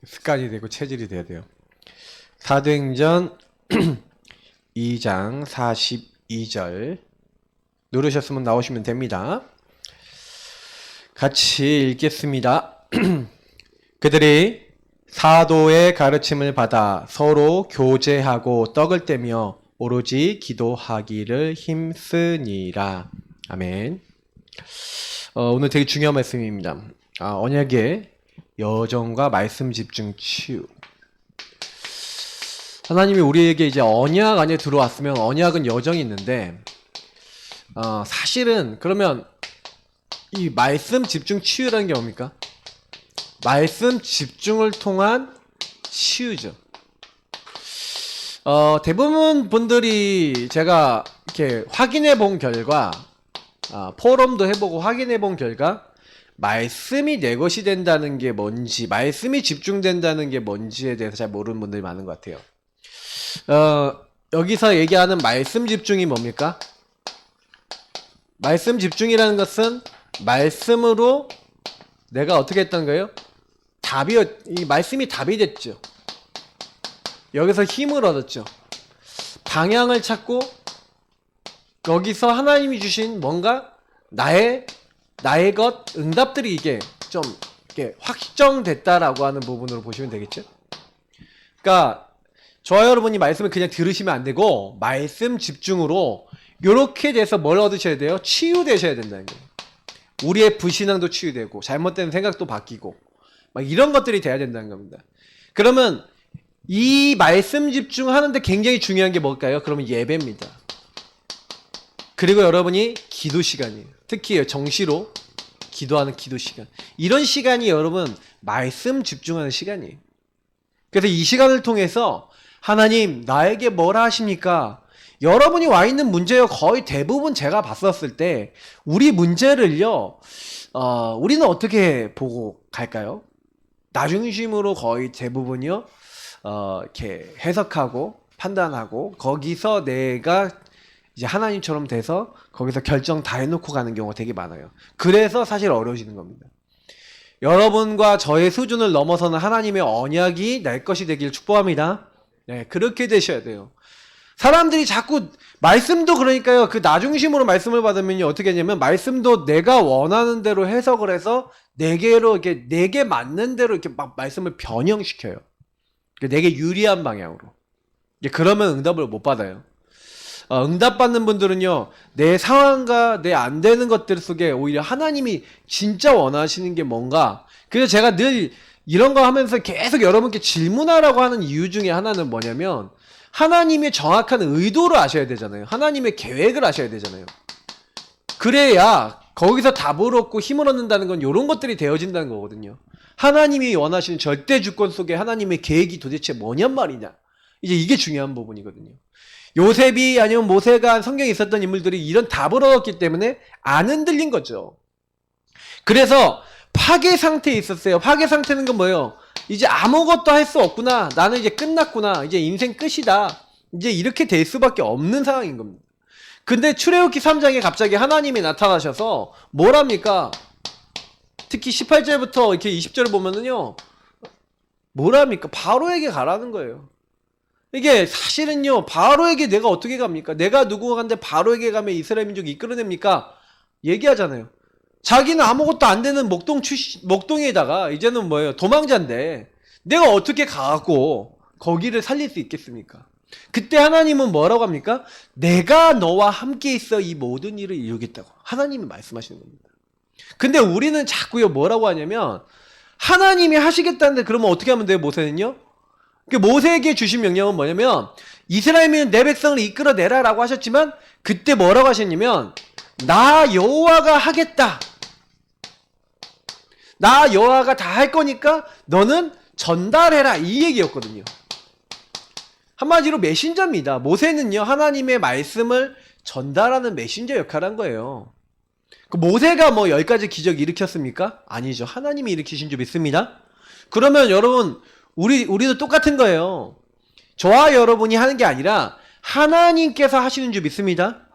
습관이 되고 체질이 돼야 돼요. 사도행전 2장 42절 누르셨으면 나오시면 됩니다. 같이 읽겠습니다. 그들이 사도의 가르침을 받아 서로 교제하고 떡을 떼며 오로지 기도하기를 힘쓰니라. 아멘. 오늘 되게 중요한 말씀입니다. 언약의 여정과 말씀 집중 치유. 하나님이 우리에게 이제 언약 안에 들어왔으면 언약은 여정이 있는데 사실은 그러면 이 말씀 집중 치유라는 게 뭡니까? 말씀 집중을 통한 치유죠. 대부분 분들이 제가 이렇게 확인해 본 결과 포럼도 해보고 확인해 본 결과 말씀이 내 것이 된다는 게 뭔지, 말씀이 집중된다는 게 뭔지에 대해서 잘 모르는 분들이 많은 것 같아요. 여기서 얘기하는 말씀 집중이 뭡니까? 말씀 집중이라는 것은 말씀으로 내가 어떻게 했다는 거예요? 이 말씀이 답이 됐죠. 여기서 힘을 얻었죠. 방향을 찾고 여기서 하나님이 주신 뭔가 나의 것 응답들이 이게 좀 이렇게 확정됐다라고 하는 부분으로 보시면 되겠죠. 그러니까 저와 여러분이 말씀을 그냥 들으시면 안 되고 말씀 집중으로 이렇게 돼서 뭘 얻으셔야 돼요? 치유되셔야 된다는 거예요. 우리의 불신앙도 치유되고 잘못된 생각도 바뀌고 막 이런 것들이 돼야 된다는 겁니다. 그러면 이 말씀 집중하는데 굉장히 중요한 게 뭘까요? 그러면 예배입니다. 그리고 여러분이 기도 시간이에요. 특히 정시로 기도하는 기도 시간. 이런 시간이 여러분 말씀 집중하는 시간이에요. 그래서 이 시간을 통해서 하나님 나에게 뭐라 하십니까? 여러분이 와 있는 문제요 거의 대부분 제가 봤었을 때 우리 문제를요 우리는 어떻게 보고 갈까요? 나중심으로 거의 대부분이요 이렇게 해석하고 판단하고 거기서 내가 이제 하나님처럼 돼서 거기서 결정 다 해놓고 가는 경우가 되게 많아요. 그래서 사실 어려워지는 겁니다. 여러분과 저의 수준을 넘어서는 하나님의 언약이 날 것이 되길 축복합니다. 네, 그렇게 되셔야 돼요. 사람들이 자꾸 말씀도 그러니까요. 그 나중심으로 말씀을 받으면요 어떻게 하냐면 말씀도 내가 원하는 대로 해석을 해서 내게로 이렇게 내게 맞는 대로 이렇게 막 말씀을 변형시켜요. 내게 유리한 방향으로. 그러면 응답을 못 받아요. 응답받는 분들은요 내 상황과 내 안 되는 것들 속에 오히려 하나님이 진짜 원하시는 게 뭔가. 그래서 제가 늘 이런 거 하면서 계속 여러분께 질문하라고 하는 이유 중에 하나는 뭐냐면 하나님의 정확한 의도를 아셔야 되잖아요. 하나님의 계획을 아셔야 되잖아요. 그래야 거기서 답을 얻고 힘을 얻는다는 건 이런 것들이 되어진다는 거거든요. 하나님이 원하시는 절대 주권 속에 하나님의 계획이 도대체 뭐냔 말이냐. 이제 이게 중요한 부분이거든요. 요셉이 아니면 모세가 성경에 있었던 인물들이 이런 답을 얻었기 때문에 안 흔들린 거죠. 그래서 파괴 상태에 있었어요. 파괴 상태는 건 뭐예요? 이제 아무것도 할 수 없구나. 나는 이제 끝났구나. 이제 인생 끝이다. 이제 이렇게 될 수밖에 없는 상황인 겁니다. 근데 출애굽기 3장에 갑자기 하나님이 나타나셔서 뭐랍니까? 특히 18절부터 이렇게 20절을 보면은요. 뭐랍니까? 바로에게 가라는 거예요. 이게 사실은요. 바로에게 내가 어떻게 갑니까? 내가 누구간데 바로에게 가면 이스라엘 민족이 이끌어냅니까? 얘기하잖아요. 자기는 아무것도 안 되는 목동에다가 이제는 뭐예요? 도망자인데 내가 어떻게 가고 거기를 살릴 수 있겠습니까? 그때 하나님은 뭐라고 합니까? 내가 너와 함께 있어 이 모든 일을 이루겠다고 하나님이 말씀하시는 겁니다. 근데 우리는 자꾸요 뭐라고 하냐면 하나님이 하시겠다는데 그러면 어떻게 하면 돼요? 모세는요? 모세에게 주신 명령은 뭐냐면 이스라엘은 내 백성을 이끌어내라 라고 하셨지만 그때 뭐라고 하셨냐면 나 여호와가 하겠다. 나 여호와가 다 할 거니까 너는 전달해라 이 얘기였거든요. 한마디로 메신저입니다. 모세는요 하나님의 말씀을 전달하는 메신저 역할을 한 거예요. 모세가 뭐 10가지 기적 일으켰습니까? 아니죠. 하나님이 일으키신 줄 믿습니다. 그러면 여러분 우리도 똑같은 거예요. 저와 여러분이 하는 게 아니라 하나님께서 하시는 줄 믿습니다.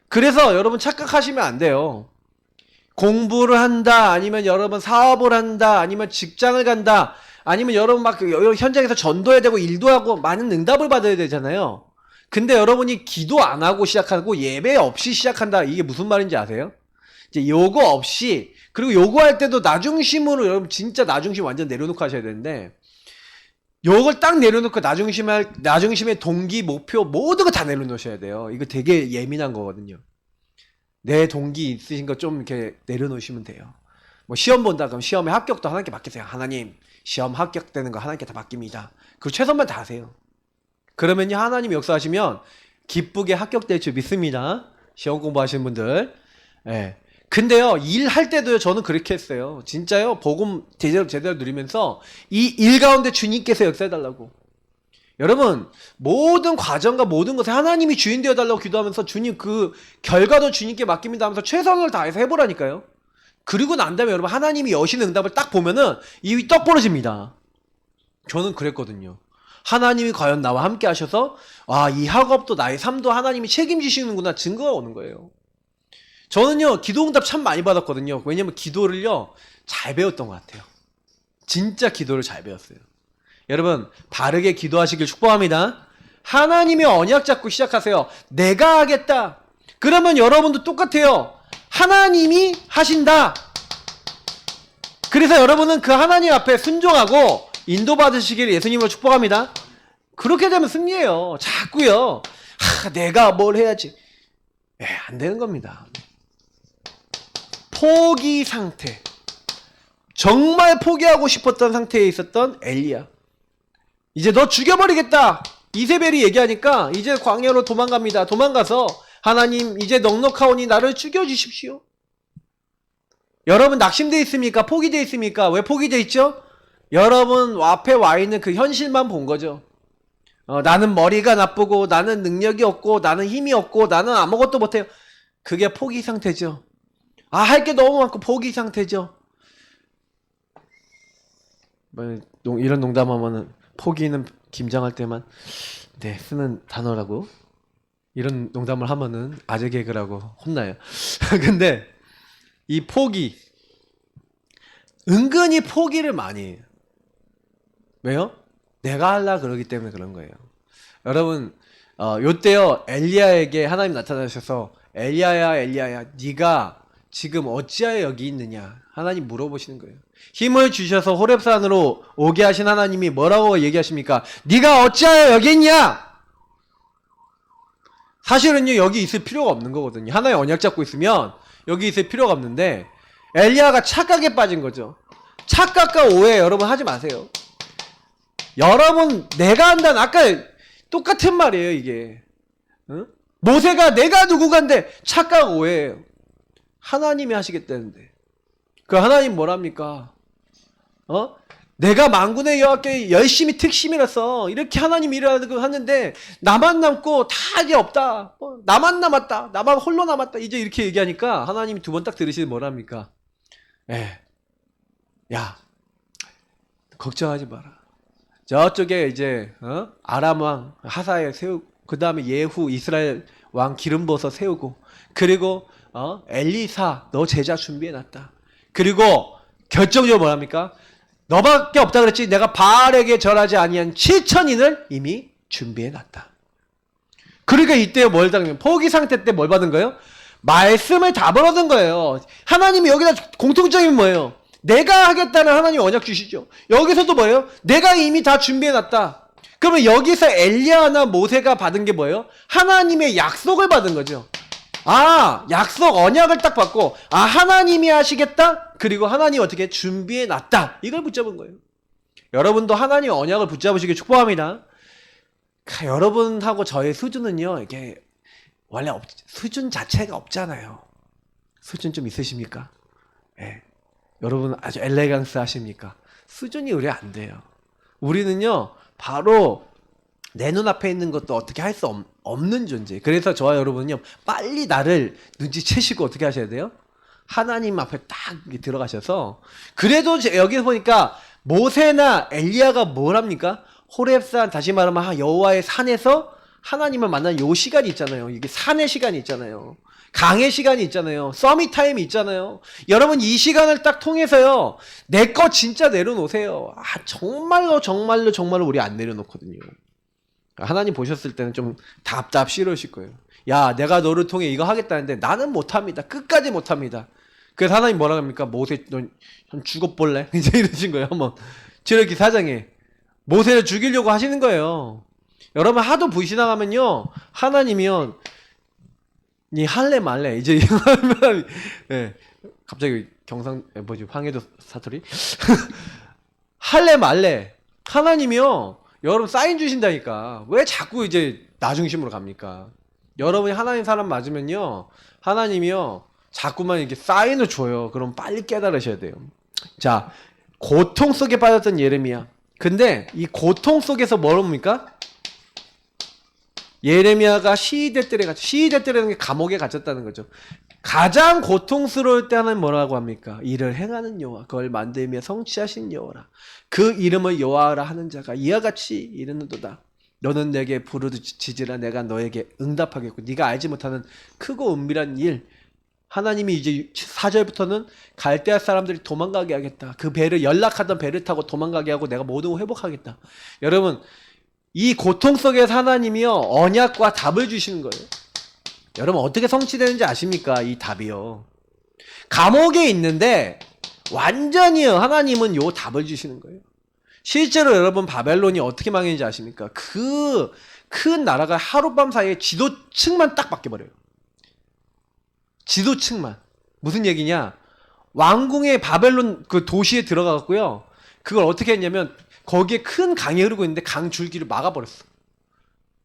그래서 여러분 착각하시면 안 돼요. 공부를 한다, 아니면 여러분 사업을 한다, 아니면 직장을 간다, 아니면 여러분 막 현장에서 전도해야 되고 일도 하고 많은 응답을 받아야 되잖아요. 근데 여러분이 기도 안 하고 시작하고 예배 없이 시작한다. 이게 무슨 말인지 아세요? 이제 요거 없이, 그리고 요구할 때도 나중심으로, 여러분 진짜 나중심 완전 내려놓고 하셔야 되는데, 요걸 딱 내려놓고 나중심의 동기, 목표 모든 거 다 내려놓으셔야 돼요. 이거 되게 예민한 거거든요. 내 동기 있으신 거 좀 이렇게 내려놓으시면 돼요. 뭐 시험 본다 그럼 시험에 합격도 하나님께 맡기세요. 하나님 시험 합격되는 거 하나님께 다 맡깁니다. 그 최선만 다하세요. 그러면요 하나님이 역사하시면 기쁘게 합격될 줄 믿습니다. 시험 공부하시는 분들. 예. 근데요 일할 때도요 저는 그렇게 했어요. 진짜요 복음 제대로 누리면서 이 일 가운데 주님께서 역사해달라고. 여러분 모든 과정과 모든 것에 하나님이 주인 되어달라고 기도하면서 주님 그 결과도 주님께 맡깁니다 하면서 최선을 다해서 해보라니까요. 그리고 난 다음에 여러분 하나님이 여시는 응답을 딱 보면은 입이 떡 벌어집니다. 저는 그랬거든요. 하나님이 과연 나와 함께 하셔서 이 학업도 나의 삶도 하나님이 책임지시는구나 증거가 오는 거예요. 저는요 기도 응답 참 많이 받았거든요. 왜냐면 기도를요 잘 배웠던 것 같아요. 진짜 기도를 잘 배웠어요. 여러분 바르게 기도하시길 축복합니다. 하나님의 언약 잡고 시작하세요. 내가 하겠다. 그러면 여러분도 똑같아요. 하나님이 하신다. 그래서 여러분은 그 하나님 앞에 순종하고 인도받으시길 예수님으로 축복합니다. 그렇게 되면 승리예요. 자꾸요 내가 뭘 해야지. 안 되는 겁니다. 포기 상태. 정말 포기하고 싶었던 상태에 있었던 엘리야. 이제 너 죽여버리겠다. 이세벨이 얘기하니까 이제 광야로 도망갑니다. 도망가서 하나님 이제 넉넉하오니 나를 죽여주십시오. 여러분 낙심돼 있습니까? 포기돼 있습니까? 왜 포기돼 있죠? 여러분 앞에 와 있는 그 현실만 본 거죠. 나는 머리가 나쁘고 나는 능력이 없고 나는 힘이 없고 나는 아무것도 못해요. 그게 포기 상태죠. 할 게 너무 많고 포기 상태죠. 이런 농담하면은 포기는 김장할 때만 쓰는 단어라고 이런 농담을 하면은 아재 개그라고 혼나요. 근데 이 포기 은근히 포기를 많이 해요. 왜요? 내가 하려 그러기 때문에 그런 거예요. 여러분 요때요 엘리야에게 하나님 나타나셔서 엘리야야 네가 지금 어찌하여 여기 있느냐 하나님 물어보시는 거예요. 힘을 주셔서 호렙산으로 오게 하신 하나님이 뭐라고 얘기하십니까? 네가 어찌하여 여기 있냐? 사실은요 여기 있을 필요가 없는 거거든요. 하나의 언약 잡고 있으면 여기 있을 필요가 없는데 엘리야가 착각에 빠진 거죠. 착각과 오해 여러분 하지 마세요. 여러분 내가 한다는 아까 똑같은 말이에요 이게. 응? 모세가 내가 누구간데 착각 오해예요. 하나님이 하시겠다는데 그 하나님 뭐랍니까? 내가 만군의 여호와께 열심히 특심이라서 이렇게 하나님 일을 하는데 나만 남고 다 이제 없다. 나만 남았다. 나만 홀로 남았다. 이제 이렇게 얘기하니까 하나님이 두 번 딱 들으시면 뭐랍니까? 야 걱정하지 마라. 저쪽에 이제 아람 왕 하사엘 세우고 그 다음에 예후 이스라엘 왕 기름 부어서 세우고 그리고 엘리사 너 제자 준비해놨다. 그리고 결정적으로 뭐랍니까? 너밖에 없다 그랬지 내가 바알에게 절하지 아니한 7,000인을 이미 준비해놨다. 그러니까 이때 뭘 당하면 포기 상태 때 뭘 받은 거예요? 말씀을 다 벌어둔 거예요. 하나님이 여기다 공통점이 뭐예요? 내가 하겠다는 하나님 언약 주시죠. 여기서도 뭐예요? 내가 이미 다 준비해놨다. 그러면 여기서 엘리야나 모세가 받은 게 뭐예요? 하나님의 약속을 받은 거죠. 약속 언약을 딱 받고 하나님이 하시겠다? 그리고 하나님 어떻게 준비해놨다. 이걸 붙잡은 거예요. 여러분도 하나님 언약을 붙잡으시길 축복합니다. 여러분하고 저의 수준은요 이게 원래 수준 자체가 없잖아요. 수준 좀 있으십니까? 여러분 아주 엘레강스 하십니까? 수준이 우리 안 돼요. 우리는요 바로 내 눈앞에 있는 것도 어떻게 할 수 없는 존재. 그래서 저와 여러분은요 빨리 나를 눈치채시고 어떻게 하셔야 돼요? 하나님 앞에 딱 들어가셔서. 그래도 여기 보니까 모세나 엘리야가 뭘 합니까? 호렙산, 다시 말하면 여호와의 산에서 하나님을 만난 요 시간이 있잖아요. 이게 산의 시간이 있잖아요. 강의 시간이 있잖아요. 서밋 타임이 있잖아요. 여러분 이 시간을 딱 통해서요. 내 거 진짜 내려놓으세요. 정말로 우리 안 내려놓거든요. 하나님 보셨을 때는 좀 답답 싫으실 거예요. 야, 내가 너를 통해 이거 하겠다는데 나는 못합니다. 끝까지 못합니다. 그래서 하나님 뭐라 합니까? 모세, 너 죽어볼래? 이제 이러신 거예요. 한번 출애굽기 4장에 모세를 죽이려고 하시는 거예요. 여러분 하도 불신앙하면요, 하나님이요, 니 할래 말래 이제 네, 갑자기 황해도 사투리 할래 말래. 하나님이요, 여러분 사인 주신다니까. 왜 자꾸 이제 나 중심으로 갑니까? 여러분이 하나님 사람 맞으면요, 하나님이요 자꾸만 이렇게 사인을 줘요. 그럼 빨리 깨달으셔야 돼요. 자, 고통 속에 빠졌던 예레미야. 근데 이 고통 속에서 뭐랍니까? 예레미야가 시위대들에는 게 감옥에 갇혔다는 거죠. 가장 고통스러울 때 하나님 뭐라고 합니까? 이를 행하는 여호와, 그걸 만들며 성취하신 여호와라. 그 이름을 여호와라 하는 자가 이와 같이 이르는도다. 너는 내게 부르짖으라 내가 너에게 응답하겠고 네가 알지 못하는 크고 은밀한 일. 하나님이 이제 4절부터는 갈대아 사람들이 도망가게 하겠다. 그 배를, 연락하던 배를 타고 도망가게 하고 내가 모든 걸 회복하겠다. 여러분 이 고통 속에서 하나님이요 언약과 답을 주시는 거예요. 여러분 어떻게 성취되는지 아십니까? 이 답이요. 감옥에 있는데 완전히요 하나님은 요 답을 주시는 거예요. 실제로 여러분 바벨론이 어떻게 망했는지 아십니까? 그 큰 나라가 하룻밤 사이에 지도층만 딱 바뀌어버려요. 지도층만. 무슨 얘기냐? 왕궁의 바벨론 그 도시에 들어가고요. 그걸 어떻게 했냐면 거기에 큰 강이 흐르고 있는데 강 줄기를 막아버렸어.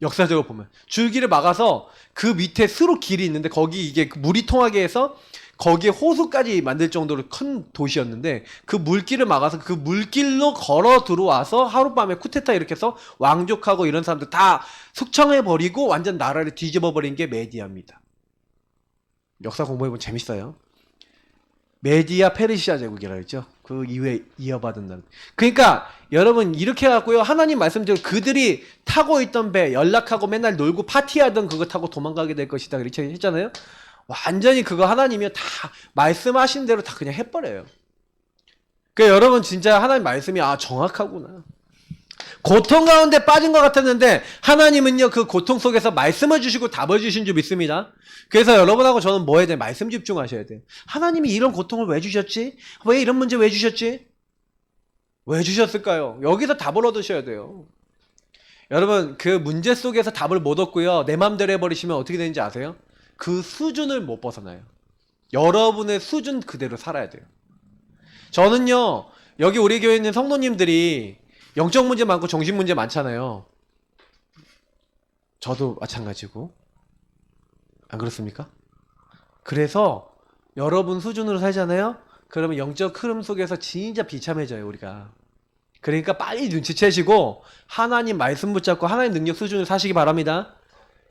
역사적으로 보면 줄기를 막아서 그 밑에 스로 길이 있는데 거기 이게 물이 통하게 해서 거기에 호수까지 만들 정도로 큰 도시였는데 그 물길을 막아서 그 물길로 걸어 들어와서 하룻밤에 쿠데타 이렇게 해서 왕족하고 이런 사람들 다 숙청해버리고 완전 나라를 뒤집어버린 게 메디아입니다. 역사 공부해보면 재밌어요. 메디아 페르시아 제국이라고 했죠. 그 이후에 이어받은 날. 그러니까 여러분 이렇게 해갖고요 하나님 말씀대로 그들이 타고 있던 배, 연락하고 맨날 놀고 파티하던 그거 타고 도망가게 될 것이다 그렇게 했잖아요. 완전히 그거 하나님이 다 말씀하신 대로 다 그냥 해버려요. 그러니까 여러분 진짜 하나님 말씀이 정확하구나. 고통 가운데 빠진 것 같았는데 하나님은요 그 고통 속에서 말씀을 주시고 답을 주신 줄 믿습니다. 그래서 여러분하고 저는 뭐 해야 돼? 말씀 집중하셔야 돼요. 하나님이 이런 고통을 왜 주셨지? 왜 이런 문제 왜 주셨지? 왜 주셨을까요? 여기서 답을 얻으셔야 돼요. 여러분 그 문제 속에서 답을 못 얻고요 내 맘대로 해버리시면 어떻게 되는지 아세요? 그 수준을 못 벗어나요. 여러분의 수준 그대로 살아야 돼요. 저는요 여기 우리 교회에 있는 성도님들이 영적 문제 많고 정신 문제 많잖아요. 저도 마찬가지고. 안 그렇습니까? 그래서 여러분 수준으로 살잖아요. 그러면 영적 흐름 속에서 진짜 비참해져요 우리가. 그러니까 빨리 눈치채시고 하나님 말씀 붙잡고 하나님 능력 수준을 사시기 바랍니다.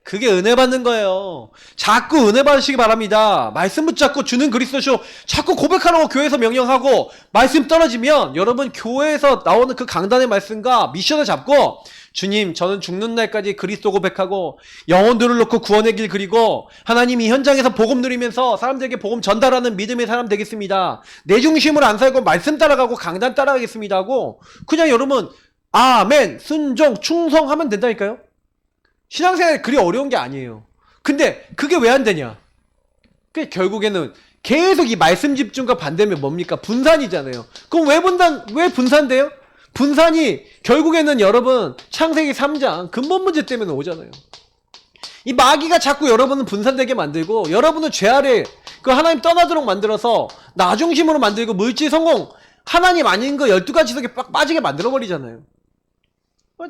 그게 은혜 받는 거예요. 자꾸 은혜 받으시기 바랍니다. 말씀 붙잡고 주는 그리스도쇼 자꾸 고백하라고 교회에서 명령하고 말씀 떨어지면 여러분 교회에서 나오는 그 강단의 말씀과 미션을 잡고 주님 저는 죽는 날까지 그리스도 고백하고 영혼들을 놓고 구원의 길 그리고 하나님이 현장에서 복음 누리면서 사람들에게 복음 전달하는 믿음의 사람 되겠습니다. 내 중심으로 안 살고 말씀 따라가고 강단 따라가겠습니다 하고 그냥 여러분 아멘 순종 충성하면 된다니까요. 신앙생활이 그리 어려운 게 아니에요. 근데 그게 왜 안 되냐? 그 결국에는 계속 이 말씀 집중과 반대면 뭡니까? 분산이잖아요. 그럼 왜 분산돼요? 분산이 결국에는 여러분 창세기 3장 근본 문제 때문에 오잖아요. 이 마귀가 자꾸 여러분을 분산되게 만들고 여러분을 죄 아래 그 하나님 떠나도록 만들어서 나 중심으로 만들고 물질 성공 하나님 아닌 거 12가지 속에 빡 빠지게 만들어버리잖아요.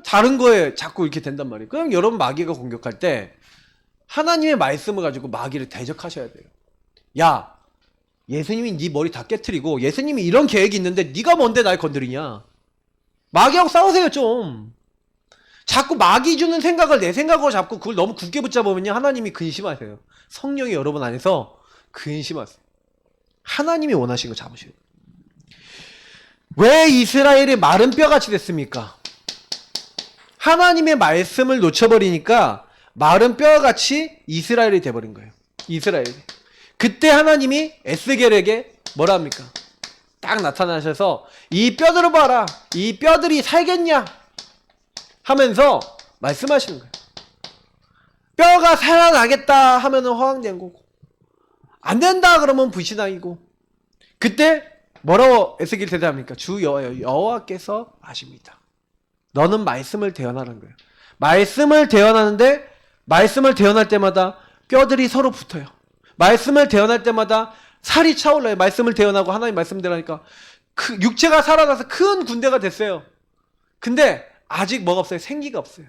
다른 거에 자꾸 이렇게 된단 말이에요. 그럼 여러분 마귀가 공격할 때 하나님의 말씀을 가지고 마귀를 대적하셔야 돼요. 야, 예수님이 네 머리 다 깨트리고 예수님이 이런 계획이 있는데 네가 뭔데 날 건드리냐? 마귀하고 싸우세요 좀. 자꾸 마귀 주는 생각을 내 생각으로 잡고 그걸 너무 굳게 붙잡으면요 하나님이 근심하세요. 성령이 여러분 안에서 근심하세요. 하나님이 원하시는 거 잡으셔요. 왜 이스라엘이 마른 뼈같이 됐습니까? 하나님의 말씀을 놓쳐버리니까 마른 뼈같이 이스라엘이 돼버린 거예요. 이스라엘. 그때 하나님이 에스겔에게 뭐라 합니까? 딱 나타나셔서 이 뼈들을 봐라. 이 뼈들이 살겠냐? 하면서 말씀하시는 거예요. 뼈가 살아나겠다 하면은 허황된 거고, 안 된다 그러면 불신앙이고. 그때 뭐라고 에스겔 대답합니까? 주 여호와께서 아십니다. 너는 말씀을 대언하는 거예요. 말씀을 대언하는데 말씀을 대언할 때마다 뼈들이 서로 붙어요. 말씀을 대언할 때마다 살이 차올라요. 말씀을 대언하고 하나님 말씀대로 하니까 육체가 살아나서 큰 군대가 됐어요. 근데 아직 뭐가 없어요? 생기가 없어요.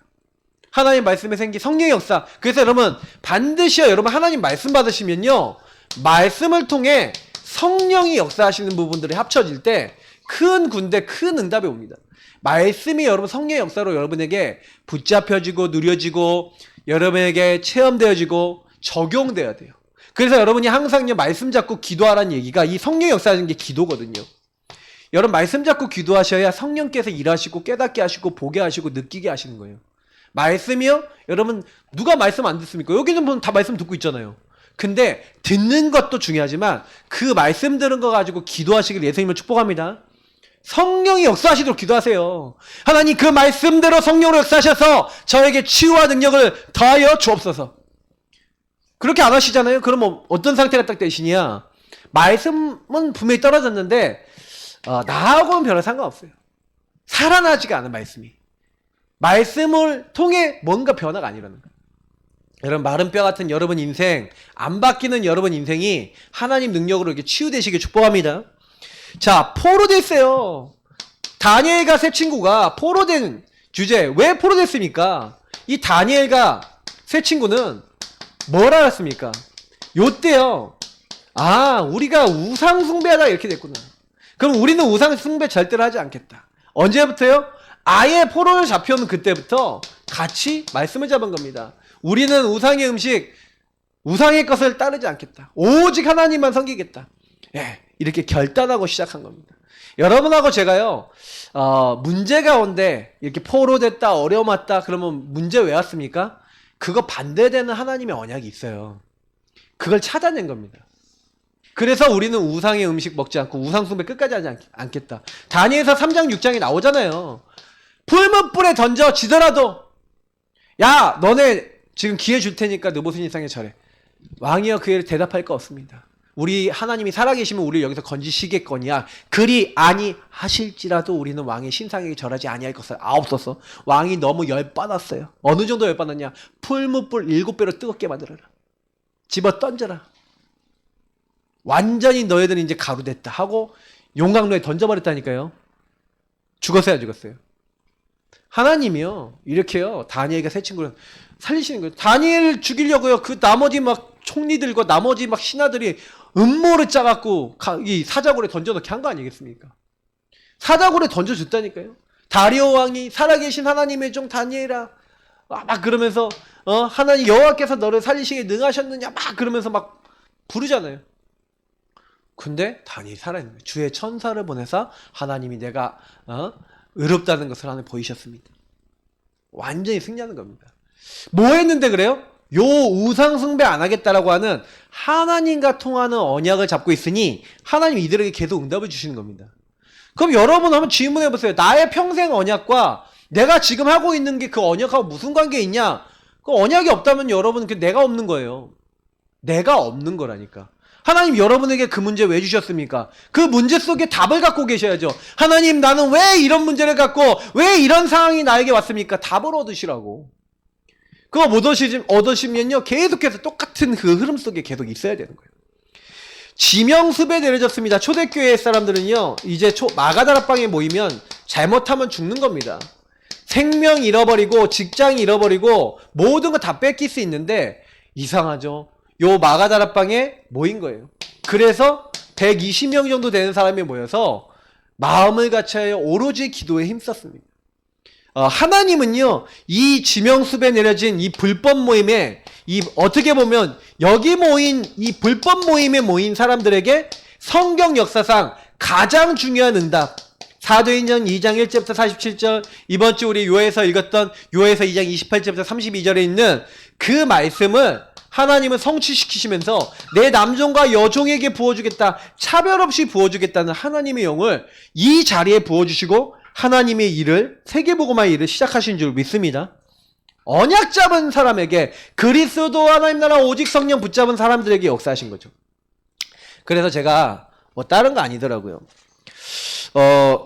하나님 말씀의 생기, 성령의 역사. 그래서 여러분 반드시요, 여러분 하나님 말씀 받으시면요, 말씀을 통해 성령이 역사하시는 부분들이 합쳐질 때 큰 군대, 큰 응답이 옵니다. 말씀이 여러분 성령의 역사로 여러분에게 붙잡혀지고 누려지고 여러분에게 체험되어지고 적용되어야 돼요. 그래서 여러분이 항상요, 말씀 잡고 기도하라는 얘기가 이 성령의 역사하는 게 기도거든요. 여러분 말씀 잡고 기도하셔야 성령께서 일하시고 깨닫게 하시고 보게 하시고 느끼게 하시는 거예요. 말씀이요? 여러분 누가 말씀 안 듣습니까? 여기는 뭐 다 말씀 듣고 있잖아요. 근데 듣는 것도 중요하지만 그 말씀 들은 거 가지고 기도하시길 예수님을 축복합니다. 성령이 역사하시도록 기도하세요. 하나님 그 말씀대로 성령으로 역사하셔서 저에게 치유와 능력을 더하여 주옵소서. 그렇게 안 하시잖아요. 그럼 어떤 상태가 딱 되시냐? 말씀은 분명히 떨어졌는데 나하고는 별로 상관없어요. 살아나지가 않은 말씀이. 말씀을 통해 뭔가 변화가 안 일어나는 거예요. 여러분 마른 뼈 같은 여러분 인생, 안 바뀌는 여러분 인생이 하나님 능력으로 이렇게 치유되시길 축복합니다. 자, 포로됐어요. 다니엘과 세 친구가 포로된 주제. 왜 포로됐습니까? 이 다니엘과 세 친구는 뭘 알았습니까? 요때요, 우리가 우상 숭배하다 이렇게 됐구나. 그럼 우리는 우상 숭배 절대로 하지 않겠다. 언제부터요? 아예 포로를 잡혀오는 그때부터 같이 말씀을 잡은 겁니다. 우리는 우상의 음식, 우상의 것을 따르지 않겠다. 오직 하나님만 섬기겠다. 예, 이렇게 결단하고 시작한 겁니다. 여러분하고 제가요, 문제 가운데 이렇게 포로됐다, 어려움 왔다, 그러면 문제 왜 왔습니까? 그거 반대되는 하나님의 언약이 있어요. 그걸 찾아낸 겁니다. 그래서 우리는 우상의 음식 먹지 않고 우상 숭배 끝까지 하지 않겠다. 다니엘서 3장 6장에 나오잖아요. 풀무불에 던져지더라도 야, 너네 지금 기회 줄 테니까 느부갓네살에 절해. 왕이여 그에 대답할 거 없습니다. 우리 하나님이 살아계시면 우리를 여기서 건지시겠거니와 그리 아니하실지라도 우리는 왕의 신상에게 절하지 아니할 것을 아옵소서. 왕이 너무 열받았어요. 어느 정도 열받았냐? 풀무불 7배로 뜨겁게 만들어라. 집어 던져라. 완전히 너희들은 이제 가루됐다 하고 용광로에 던져버렸다니까요. 죽었어요, 안 죽었어요? 하나님이요, 이렇게요, 다니엘과 세 친구를 살리시는 거예요. 다니엘 죽이려고요, 그 나머지 막 총리들과 나머지 막 신하들이 음모를 짜갖고 이 사자굴에 던져넣게 한 거 아니겠습니까? 사자굴에 던져줬다니까요. 다리오 왕이 살아계신 하나님의 종 다니엘아, 막 그러면서 하나님 여호와께서 너를 살리시게 능하셨느냐 막 그러면서 막 부르잖아요. 근데 다니엘이 살아있는 거예요. 주의 천사를 보내서 하나님이 내가 의롭다는 것을 하나님 보이셨습니다. 완전히 승리하는 겁니다. 뭐 했는데 그래요? 요 우상 숭배 안 하겠다라고 하는 하나님과 통하는 언약을 잡고 있으니 하나님이 이들에게 계속 응답을 주시는 겁니다. 그럼 여러분 한번 질문해 보세요. 나의 평생 언약과 내가 지금 하고 있는 게 그 언약하고 무슨 관계 있냐? 그 언약이 없다면 여러분은 그 내가 없는 거예요. 내가 없는 거라니까. 하나님 여러분에게 그 문제 왜 주셨습니까? 그 문제 속에 답을 갖고 계셔야죠. 하나님 나는 왜 이런 문제를 갖고 왜 이런 상황이 나에게 왔습니까? 답을 얻으시라고. 그거 못 얻으시면요 계속해서 똑같은 그 흐름 속에 계속 있어야 되는 거예요. 지명수배 내려졌습니다. 초대교회 사람들은요 이제 마가다락방에 모이면 잘못하면 죽는 겁니다. 생명 잃어버리고 직장 잃어버리고 모든 거 다 뺏길 수 있는데 이상하죠. 요 마가다락방에 모인 거예요. 그래서 120명 정도 되는 사람이 모여서 마음을 같이하여 오로지 기도에 힘썼습니다. 하나님은요 이 지명수배 내려진 이 불법 모임에 어떻게 보면 여기 모인 이 불법 모임에 모인 사람들에게 성경 역사상 가장 중요한 응답, 사도행전 2장 1절부터 47절, 이번 주 우리 요에서 읽었던 요에서 2장 28절부터 32절에 있는 그 말씀을 하나님은 성취시키시면서 내 남종과 여종에게 부어주겠다, 차별 없이 부어주겠다는 하나님의 영을 이 자리에 부어주시고 하나님의 일을, 세계복음화의 일을 시작하신 줄 믿습니다. 언약 잡은 사람에게, 그리스도 하나님 나라 오직 성령 붙잡은 사람들에게 역사하신 거죠. 그래서 제가 뭐 다른 거 아니더라고요.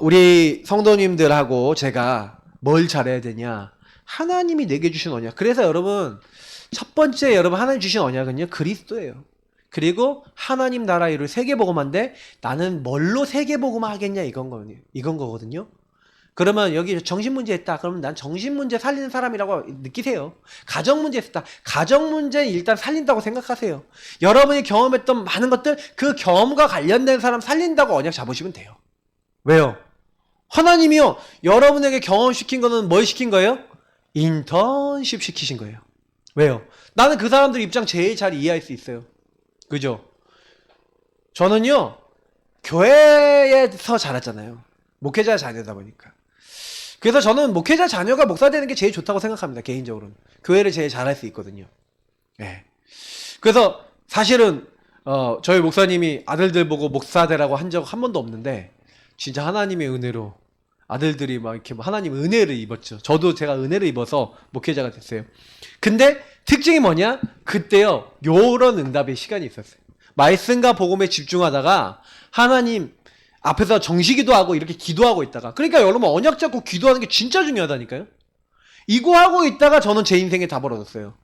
우리 성도님들하고 제가 뭘 잘해야 되냐, 하나님이 내게 주신 언약. 그래서 여러분, 첫 번째 여러분 하나님 주신 언약은요, 그리스도예요. 그리고 하나님 나라 일을 세계복음화인데 나는 뭘로 세계복음화 하겠냐, 이건 거거든요. 그러면 여기 정신문제 있다. 그러면 난 정신문제 살리는 사람이라고 느끼세요. 가정문제 있다. 가정문제 일단 살린다고 생각하세요. 여러분이 경험했던 많은 것들, 그 경험과 관련된 사람 살린다고 언약 잡으시면 돼요. 왜요? 하나님이요, 여러분에게 경험시킨 거는 뭘 시킨 거예요? 인턴십 시키신 거예요. 왜요? 나는 그 사람들 입장 제일 잘 이해할 수 있어요. 그죠? 저는요, 교회에서 자랐잖아요. 목회자 자녀다 보니까. 그래서 저는 목회자 자녀가 목사 되는 게 제일 좋다고 생각합니다. 개인적으로는. 교회를 제일 잘할 수 있거든요. 네. 그래서 사실은 저희 목사님이 아들들 보고 목사 되라고 한 적 한 번도 없는데, 진짜 하나님의 은혜로 아들들이 막 이렇게 하나님 은혜를 입었죠. 저도 제가 은혜를 입어서 목회자가 됐어요. 근데 특징이 뭐냐? 그때요, 요런 응답의 시간이 있었어요. 말씀과 복음에 집중하다가 하나님 앞에서 정시기도 하고 이렇게 기도하고 있다가, 그러니까 여러분 언약 잡고 기도하는 게 진짜 중요하다니까요. 이거 하고 있다가 저는 제 인생에 답을 얻었어요.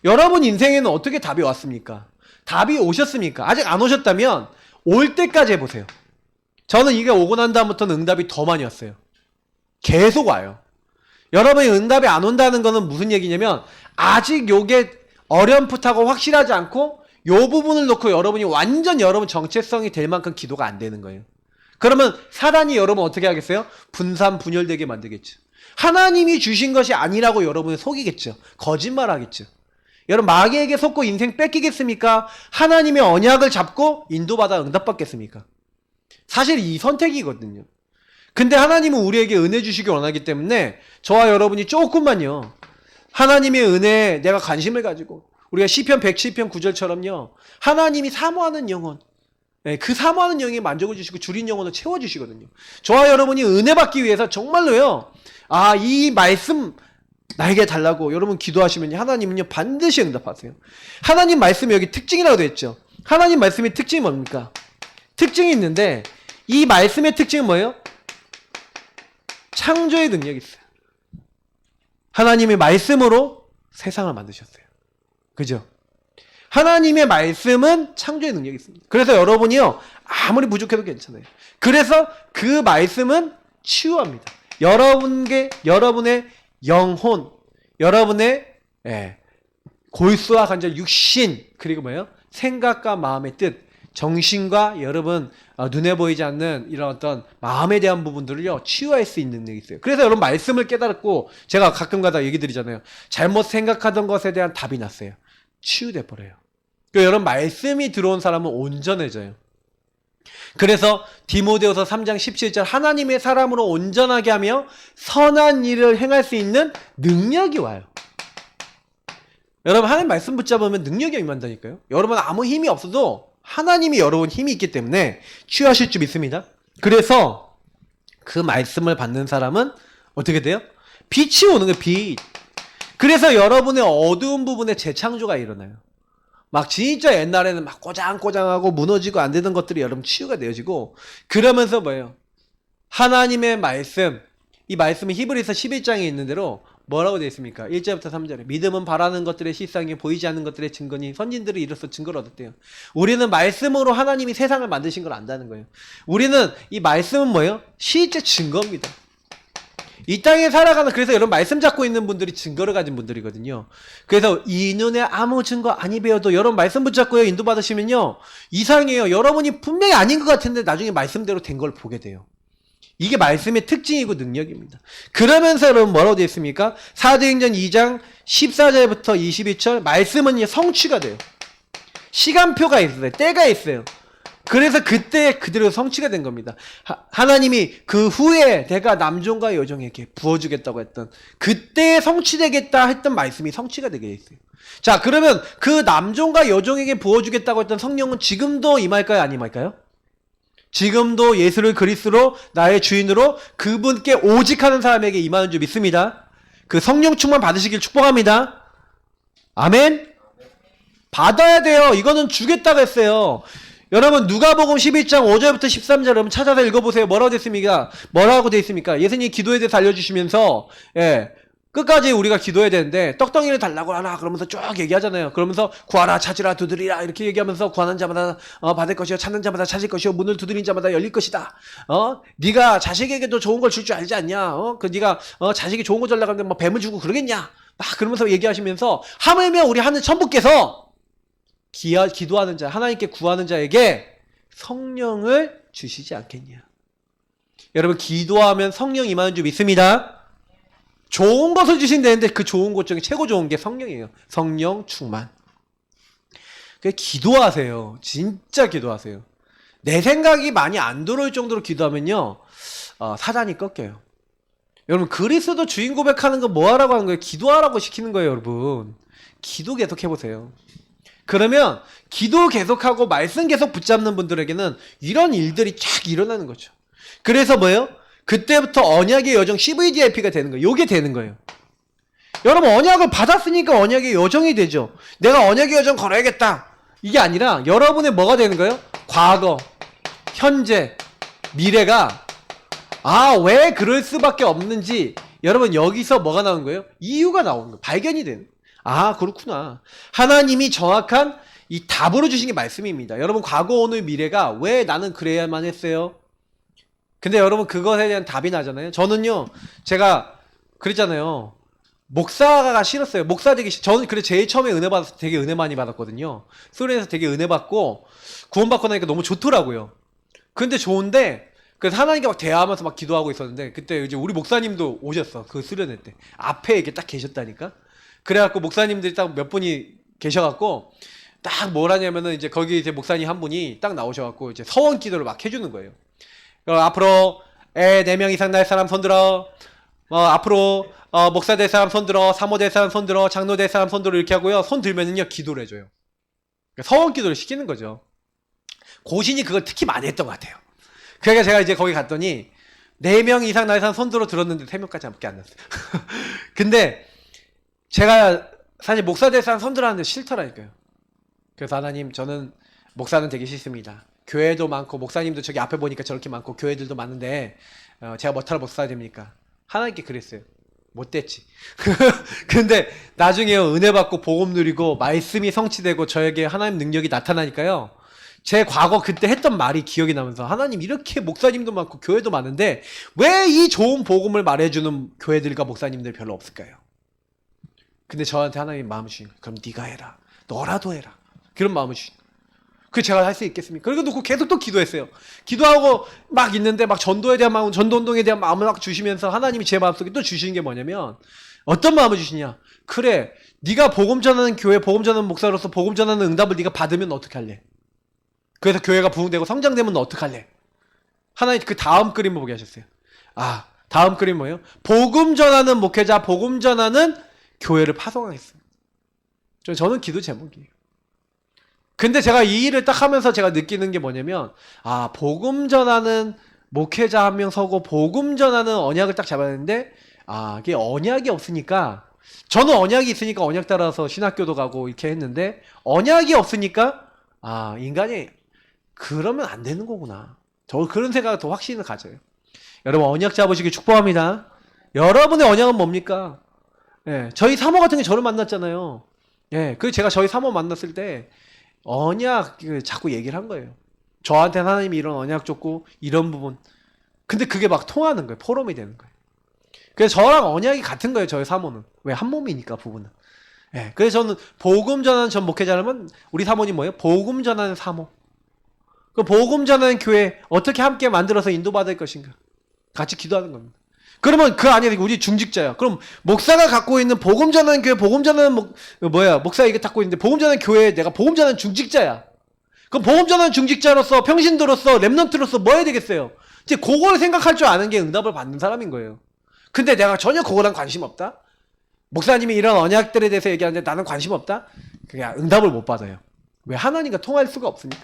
여러분 인생에는 어떻게 답이 왔습니까? 답이 오셨습니까? 아직 안 오셨다면 올 때까지 해보세요. 저는 이게 오고 난 다음부터는 응답이 더 많이 왔어요. 계속 와요. 여러분이 응답이 안 온다는 거는 무슨 얘기냐면, 아직 요게 어렴풋하고 확실하지 않고 요 부분을 놓고 여러분이 완전 여러분 정체성이 될 만큼 기도가 안 되는 거예요. 그러면 사단이 여러분 어떻게 하겠어요? 분산 분열되게 만들겠죠. 하나님이 주신 것이 아니라고 여러분을 속이겠죠. 거짓말하겠죠. 여러분 마귀에게 속고 인생 뺏기겠습니까? 하나님의 언약을 잡고 인도받아 응답받겠습니까? 사실 이 선택이거든요. 근데 하나님은 우리에게 은혜 주시기 원하기 때문에 저와 여러분이 조금만요, 하나님의 은혜에 내가 관심을 가지고, 우리가 시편 107편 9절처럼요, 하나님이 사모하는 영혼, 그 사모하는 영에 만족을 주시고 줄인 영혼을 채워주시거든요. 저와 여러분이 은혜 받기 위해서 정말로요, 이 말씀 나에게 달라고 여러분 기도하시면 하나님은요 반드시 응답하세요. 하나님 말씀이 여기 특징이라고 되어 있죠. 하나님 말씀의 특징이 뭡니까? 특징이 있는데, 이 말씀의 특징은 뭐예요? 창조의 능력이 있어요. 하나님의 말씀으로 세상을 만드셨어요. 그죠? 하나님의 말씀은 창조의 능력이 있습니다. 그래서 여러분이요, 아무리 부족해도 괜찮아요. 그래서 그 말씀은 치유합니다. 여러분의 영혼, 여러분의 골수와 관절, 육신, 그리고 뭐예요? 생각과 마음의 뜻, 정신과 여러분 눈에 보이지 않는 이런 어떤 마음에 대한 부분들을요 치유할 수 있는 능력이 있어요. 그래서 여러분 말씀을 깨달았고, 제가 가끔가다 얘기 드리잖아요. 잘못 생각하던 것에 대한 답이 났어요. 치유돼 버려요. 그러니까 여러분 말씀이 들어온 사람은 온전해져요. 그래서 디모데후서 3장 17절, 하나님의 사람으로 온전하게 하며 선한 일을 행할 수 있는 능력이 와요. 여러분 하나님 말씀 붙잡으면 능력이 임한다니까요. 여러분 아무 힘이 없어도 하나님이 여러분 힘이 있기 때문에 치유하실 줄 믿습니다. 그래서 그 말씀을 받는 사람은 어떻게 돼요? 빛이 오는 거예요. 빛. 그래서 여러분의 어두운 부분에 재창조가 일어나요. 막 진짜 옛날에는 막 꼬장꼬장하고 무너지고 안 되던 것들이 여러분 치유가 되어지고, 그러면서 뭐예요? 하나님의 말씀, 이 말씀이 히브리서 11장에 있는 대로 뭐라고 되어 있습니까? 1절부터 3절에 믿음은 바라는 것들의 실상이, 보이지 않는 것들의 증거니 선진들이 이로써 증거를 얻었대요. 우리는 말씀으로 하나님이 세상을 만드신 걸 안다는 거예요. 우리는 이 말씀은 뭐예요? 실제 증거입니다. 이 땅에 살아가는, 그래서 여러분 말씀 잡고 있는 분들이 증거를 가진 분들이거든요. 그래서 이 눈에 아무 증거 아니 배워도 여러분 말씀 붙잡고요 인도 받으시면요 이상해요. 여러분이 분명히 아닌 것 같은데 나중에 말씀대로 된 걸 보게 돼요. 이게 말씀의 특징이고 능력입니다. 그러면서 여러분 뭐라고 되어 있습니까? 사도행전 2장 14절부터 22절 말씀은 성취가 돼요. 시간표가 있어요. 때가 있어요. 그래서 그때 그대로 성취가 된 겁니다. 하나님이 그 후에 내가 남종과 여종에게 부어주겠다고 했던 그때 성취되겠다 했던 말씀이 성취가 되게 있어요. 자, 그러면 그 남종과 여종에게 부어주겠다고 했던 성령은 지금도 임할까요? 안 임할까요? 지금도 예수를 그리스도로 나의 주인으로 그분께 오직하는 사람에게 임하는 줄 믿습니다. 그 성령 충만 받으시길 축복합니다. 아멘? 받아야 돼요. 이거는 주겠다고 했어요. 여러분 누가복음 11장 5절부터 13절 여러분 찾아서 읽어보세요. 뭐라고 됐습니까? 뭐라고 돼 있습니까? 예수님이 기도에 대해서 알려주시면서 끝까지 우리가 기도해야 되는데 떡덩이를 달라고 하라 그러면서 쭉 얘기하잖아요. 그러면서 구하라 찾으라 두드리라 이렇게 얘기하면서 구하는 자마다 받을 것이요 찾는 자마다 찾을 것이요 문을 두드린 자마다 열릴 것이다. 네가 자식에게도 좋은 걸 줄 줄 알지 않냐? 네가 자식이 좋은 거 주려고 하는데 뭐 뱀을 주고 그러겠냐? 막 그러면서 얘기하시면서 하물며 우리 하늘 천부께서 기도하는 자, 하나님께 구하는 자에게 성령을 주시지 않겠냐. 여러분 기도하면 성령 임하는 줄 믿습니다. 좋은 것을 주신다는데 그 좋은 것 중에 최고 좋은 게 성령이에요. 성령 충만. 그래서 기도하세요. 진짜 기도하세요. 내 생각이 많이 안 들어올 정도로 기도하면요 사단이 꺾여요. 여러분 그리스도 주인 고백하는 거 뭐하라고 하는 거예요? 기도하라고 시키는 거예요. 여러분 기도 계속 해보세요. 그러면 기도 계속하고 말씀 계속 붙잡는 분들에게는 이런 일들이 쫙 일어나는 거죠. 그래서 뭐예요? 그때부터 언약의 여정 CVDIP가 되는 거예요. 요게 되는 거예요. 여러분 언약을 받았으니까 언약의 여정이 되죠. 내가 언약의 여정 걸어야겠다. 이게 아니라 여러분의 뭐가 되는 거예요? 과거, 현재, 미래가 왜 그럴 수밖에 없는지 여러분 여기서 뭐가 나오는 거예요? 이유가 나오는 거예요. 발견이 되는 거예요. 그렇구나. 하나님이 정확한 이 답으로 주신 게 말씀입니다. 여러분 과거 오늘 미래가 왜 나는 그래야만 했어요? 근데 여러분 그것에 대한 답이 나잖아요. 저는요 제가 그랬잖아요. 목사가 싫었어요. 목사 되기 저는 그래 제일 처음에 은혜 받아서 되게 은혜 많이 받았거든요. 수련에서 되게 은혜 받고 구원받고 나니까 너무 좋더라고요. 근데 좋은데 그래서 하나님께 막 대화하면서 막 기도하고 있었는데 그때 이제 우리 목사님도 오셨어. 그 수련회 때 앞에 이렇게 딱 계셨다니까. 그래갖고 목사님들이 딱 몇 분이 계셔갖고 딱 뭘 하냐면은 이제 거기 이제 목사님 한 분이 딱 나오셔갖고 이제 서원 기도를 막 해주는 거예요. 앞으로 4명 이상 날 사람 손들어. 앞으로 목사 될 사람 손들어. 사모 될 사람 손들어. 장로 될 사람 손들어. 이렇게 하고요. 손 들면은요 기도를 해줘요. 서원 기도를 시키는 거죠. 고신이 그걸 특히 많이 했던 것 같아요. 그러니까 제가 이제 거기 갔더니 4명 이상 날 사람 손들어 들었는데 3명까지밖에 안 났어요. 근데 제가 사실 목사 될 사람 손들어 하는데 싫더라니까요. 그래서 하나님 저는 목사는 되기 싫습니다. 교회도 많고 목사님도 저기 앞에 보니까 저렇게 많고 교회들도 많은데 제가 뭐하러 목사가 됩니까? 하나님께 그랬어요. 못 됐지. 근데 나중에요 은혜 받고 복음 누리고 말씀이 성취되고 저에게 하나님 능력이 나타나니까요. 제 과거 그때 했던 말이 기억이 나면서 하나님 이렇게 목사님도 많고 교회도 많은데 왜 이 좋은 복음을 말해주는 교회들과 목사님들 별로 없을까요? 근데 저한테 하나님 마음을 주신 거예요. 그럼 네가 해라. 너라도 해라. 그런 마음을 주신 거예요. 그 제가 할 수 있겠습니까? 그리고 놓고 계속 또 기도했어요. 기도하고 막 있는데 막 전도에 대한 마음, 전도운동에 대한 마음을 막 주시면서 하나님이 제 마음속에 또 주시는 게 뭐냐면 어떤 마음을 주시냐? 그래, 네가 복음 전하는 교회, 복음 전하는 목사로서 복음 전하는 응답을 네가 받으면 어떻게 할래? 그래서 교회가 부흥되고 성장되면 너 어떻게 할래? 하나님 그 다음 그림을 보게 하셨어요. 다음 그림 뭐예요? 복음 전하는 목회자, 복음 전하는 교회를 파송하겠습니다. 저는 기도 제목이에요. 근데 제가 이 일을 딱 하면서 제가 느끼는 게 뭐냐면 복음 전하는 목회자 한 명 서고 복음 전하는 언약을 딱 잡았는데 이게 언약이 없으니까 저는 언약이 있으니까 언약 따라서 신학교도 가고 이렇게 했는데 언약이 없으니까 인간이 그러면 안 되는 거구나. 저 그런 생각을 더 확신을 가져요. 여러분 언약 잡으시길 축복합니다. 여러분의 언약은 뭡니까? 저희 사모 같은 게 저를 만났잖아요. 그래서 제가 저희 사모 만났을 때 언약 자꾸 얘기를 한 거예요. 저한테 하나님이 이런 언약 줬고 이런 부분. 근데 그게 막 통하는 거예요. 포럼이 되는 거예요. 그래서 저랑 언약이 같은 거예요. 저희 사모는. 왜? 한 몸이니까 부부는. 그래서 저는 복음 전하는 전 목회자라면 우리 사모님 뭐예요? 복음 전하는 사모. 그 복음 전하는 교회 어떻게 함께 만들어서 인도받을 것인가? 같이 기도하는 겁니다. 그러면 그 안에 우리 중직자야. 그럼 목사가 갖고 있는 복음 전하는 교회, 복음 전하는 목사 이게 갖고 있는데 복음 전하는 교회에 내가 복음 전하는 중직자야. 그럼 보험전환 중직자로서, 평신도로서, 랩런트로서 뭐 해야 되겠어요? 이제 그걸 생각할 줄 아는 게 응답을 받는 사람인 거예요. 근데 내가 전혀 그거랑 관심 없다? 목사님이 이런 언약들에 대해서 얘기하는데 나는 관심 없다? 그냥 응답을 못 받아요. 왜? 하나님과 통할 수가 없으니까.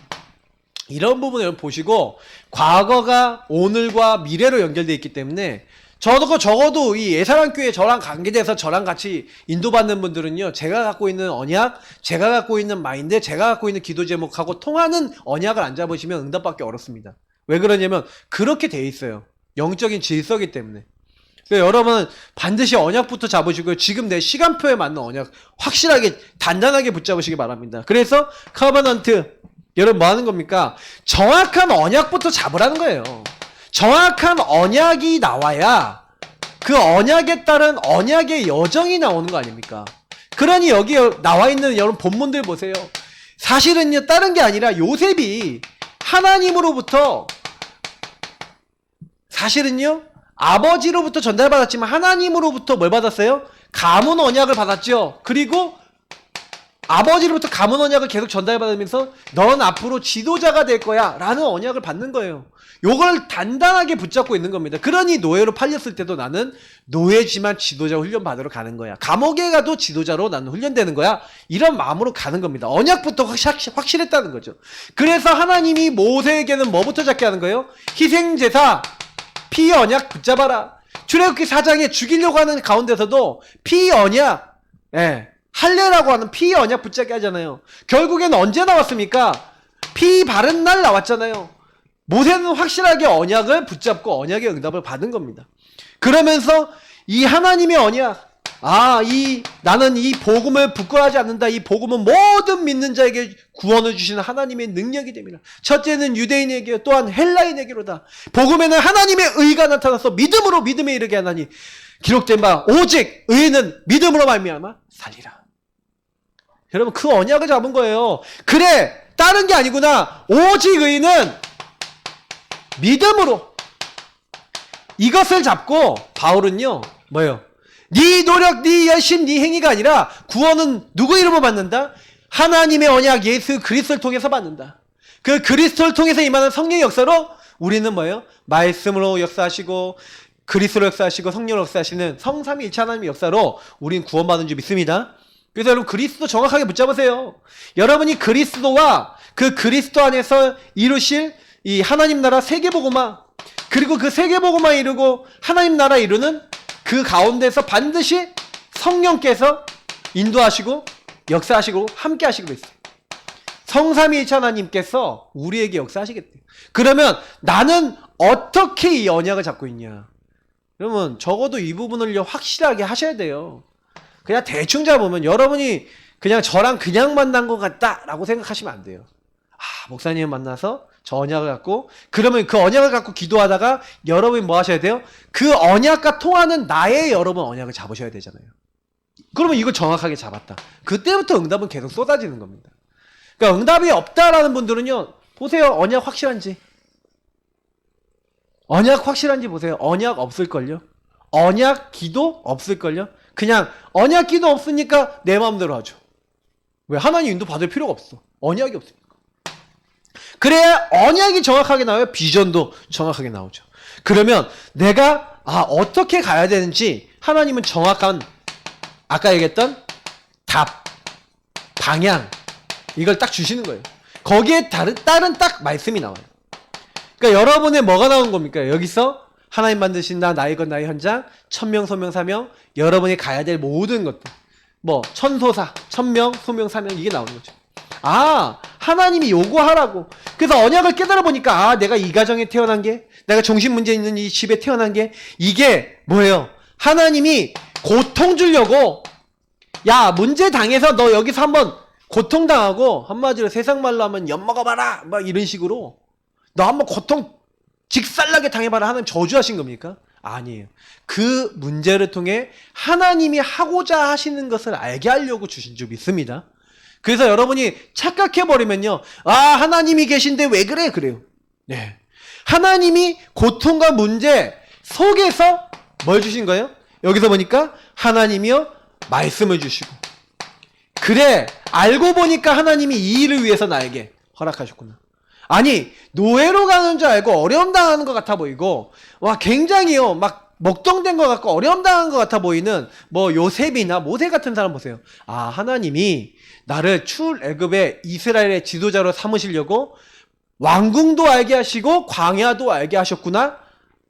이런 부분을 보시고 과거가 오늘과 미래로 연결되어 있기 때문에 적어도 이 예사랑교회 저랑 관계돼서 저랑 같이 인도받는 분들은요, 제가 갖고 있는 언약, 제가 갖고 있는 마인드, 제가 갖고 있는 기도 제목하고 통하는 언약을 안 잡으시면 응답받기 어렵습니다. 왜 그러냐면 그렇게 돼 있어요. 영적인 질서이기 때문에. 그러니까 여러분은 반드시 언약부터 잡으시고요. 지금 내 시간표에 맞는 언약 확실하게 단단하게 붙잡으시기 바랍니다. 그래서 커버넌트, 여러분 뭐 하는 겁니까? 정확한 언약부터 잡으라는 거예요. 정확한 언약이 나와야 그 언약에 따른 언약의 여정이 나오는 거 아닙니까? 그러니 여기 나와 있는 여러분 본문들 보세요. 사실은요, 다른 게 아니라 요셉이 하나님으로부터, 사실은요 아버지로부터 전달받았지만 하나님으로부터 뭘 받았어요? 가문 언약을 받았죠. 그리고 아버지로부터 가문 언약을 계속 전달받으면서 넌 앞으로 지도자가 될 거야 라는 언약을 받는 거예요. 요걸 단단하게 붙잡고 있는 겁니다. 그러니 노예로 팔렸을 때도 나는 노예지만 지도자 훈련 받으러 가는 거야. 감옥에 가도 지도자로 나는 훈련되는 거야. 이런 마음으로 가는 겁니다. 언약부터 확실했다는 거죠. 그래서 하나님이 모세에게는 뭐부터 잡게 하는 거예요? 희생제사, 피 언약 붙잡아라. 출애굽기 4장에 죽이려고 하는 가운데서도 피 언약, 할례라고 하는 피 언약 붙잡게 하잖아요. 결국엔 언제 나왔습니까? 피 바른 날 나왔잖아요. 모세는 확실하게 언약을 붙잡고 언약의 응답을 받은 겁니다. 그러면서 이 하나님의 언약, 나는 이 복음을 부끄러워하지 않는다. 이 복음은 모든 믿는 자에게 구원을 주시는 하나님의 능력이 됩니다. 첫째는 유대인에게, 또한 헬라인에게로다. 복음에는 하나님의 의가 나타나서 믿음으로 믿음에 이르게 하나니 기록된 바 오직 의인은 믿음으로 말미암아 살리라. 여러분, 그 언약을 잡은 거예요. 그래, 다른 게 아니구나. 오직 의인은 믿음으로. 이것을 잡고 바울은요, 뭐예요? 네 노력, 네 열심, 네 행위가 아니라 구원은 누구 이름으로 받는다? 하나님의 언약 예수 그리스도를 통해서 받는다. 그 그리스도를 통해서 임하는 성령의 역사로 우리는 뭐예요? 말씀으로 역사하시고 그리스도로 역사하시고 성령으로 역사하시는 성삼위일체 하나님의 역사로 우린 구원받은 줄 믿습니다. 그래서 여러분, 그리스도 정확하게 붙잡으세요. 여러분이 그리스도와 그 그리스도 안에서 이루실 이 하나님 나라 세계복음화, 그리고 그 세계복음화 이루고 하나님 나라 이루는 그 가운데서 반드시 성령께서 인도하시고 역사하시고 함께 하시고 있어요. 성삼위일체 하나님께서 우리에게 역사하시겠대요. 그러면 나는 어떻게 이 언약을 잡고 있냐? 여러분, 적어도 이 부분을 확실하게 하셔야 돼요. 그냥 대충 잡으면 여러분이 그냥 저랑 그냥 만난 것 같다라고 생각하시면 안 돼요. 목사님 만나서 저 언약을 갖고, 그러면 그 언약을 갖고 기도하다가 여러분이 뭐 하셔야 돼요? 그 언약과 통하는 나의 여러분 언약을 잡으셔야 되잖아요. 그러면 이걸 정확하게 잡았다. 그때부터 응답은 계속 쏟아지는 겁니다. 그러니까 응답이 없다라는 분들은요, 보세요. 언약 확실한지. 언약 확실한지 보세요. 언약 없을걸요? 언약 기도 없을걸요? 그냥 언약 기도 없으니까 내 마음대로 하죠. 왜? 하나님 인도 받을 필요가 없어. 언약이 없으니까. 그래야 언약이 정확하게 나와요. 비전도 정확하게 나오죠. 그러면 내가 어떻게 가야 되는지 하나님은 정확한, 아까 얘기했던 답, 방향, 이걸 딱 주시는 거예요. 거기에 따른 딱 말씀이 나와요. 그러니까 여러분의 뭐가 나온 겁니까? 여기서 하나님 만드신다, 나의 것, 나의 현장, 천명, 소명, 사명, 여러분이 가야 될 모든 것들, 뭐 천소사, 천명, 소명, 사명, 이게 나오는 거죠. 하나님이 요구하라고. 그래서 언약을 깨달아 보니까 내가 이 가정에 태어난 게, 내가 정신 문제 있는 이 집에 태어난 게, 이게 뭐예요? 하나님이 고통 주려고, 야, 문제 당해서 너 여기서 한번 고통당하고, 한마디로 세상 말로 하면 엿먹어봐라, 막 이런 식으로 너 한번 고통 직살나게 당해봐라 하는 저주하신 겁니까? 아니에요. 그 문제를 통해 하나님이 하고자 하시는 것을 알게 하려고 주신 줄 믿습니다. 그래서 여러분이 착각해버리면요, 하나님이 계신데 왜 그래? 그래요. 네. 하나님이 고통과 문제 속에서 뭘 주신 거예요? 여기서 보니까 하나님이요, 말씀을 주시고, 그래, 알고 보니까 하나님이 이 일을 위해서 나에게 허락하셨구나. 아니 노예로 가는 줄 알고 어려움 당하는 것 같아 보이고 와 굉장히요 막 먹통된 것 같고 어려움 당한 것 같아 보이는 뭐 요셉이나 모세 같은 사람 보세요. 아 하나님이 나를 출애굽의 이스라엘의 지도자로 삼으시려고 왕궁도 알게 하시고 광야도 알게 하셨구나.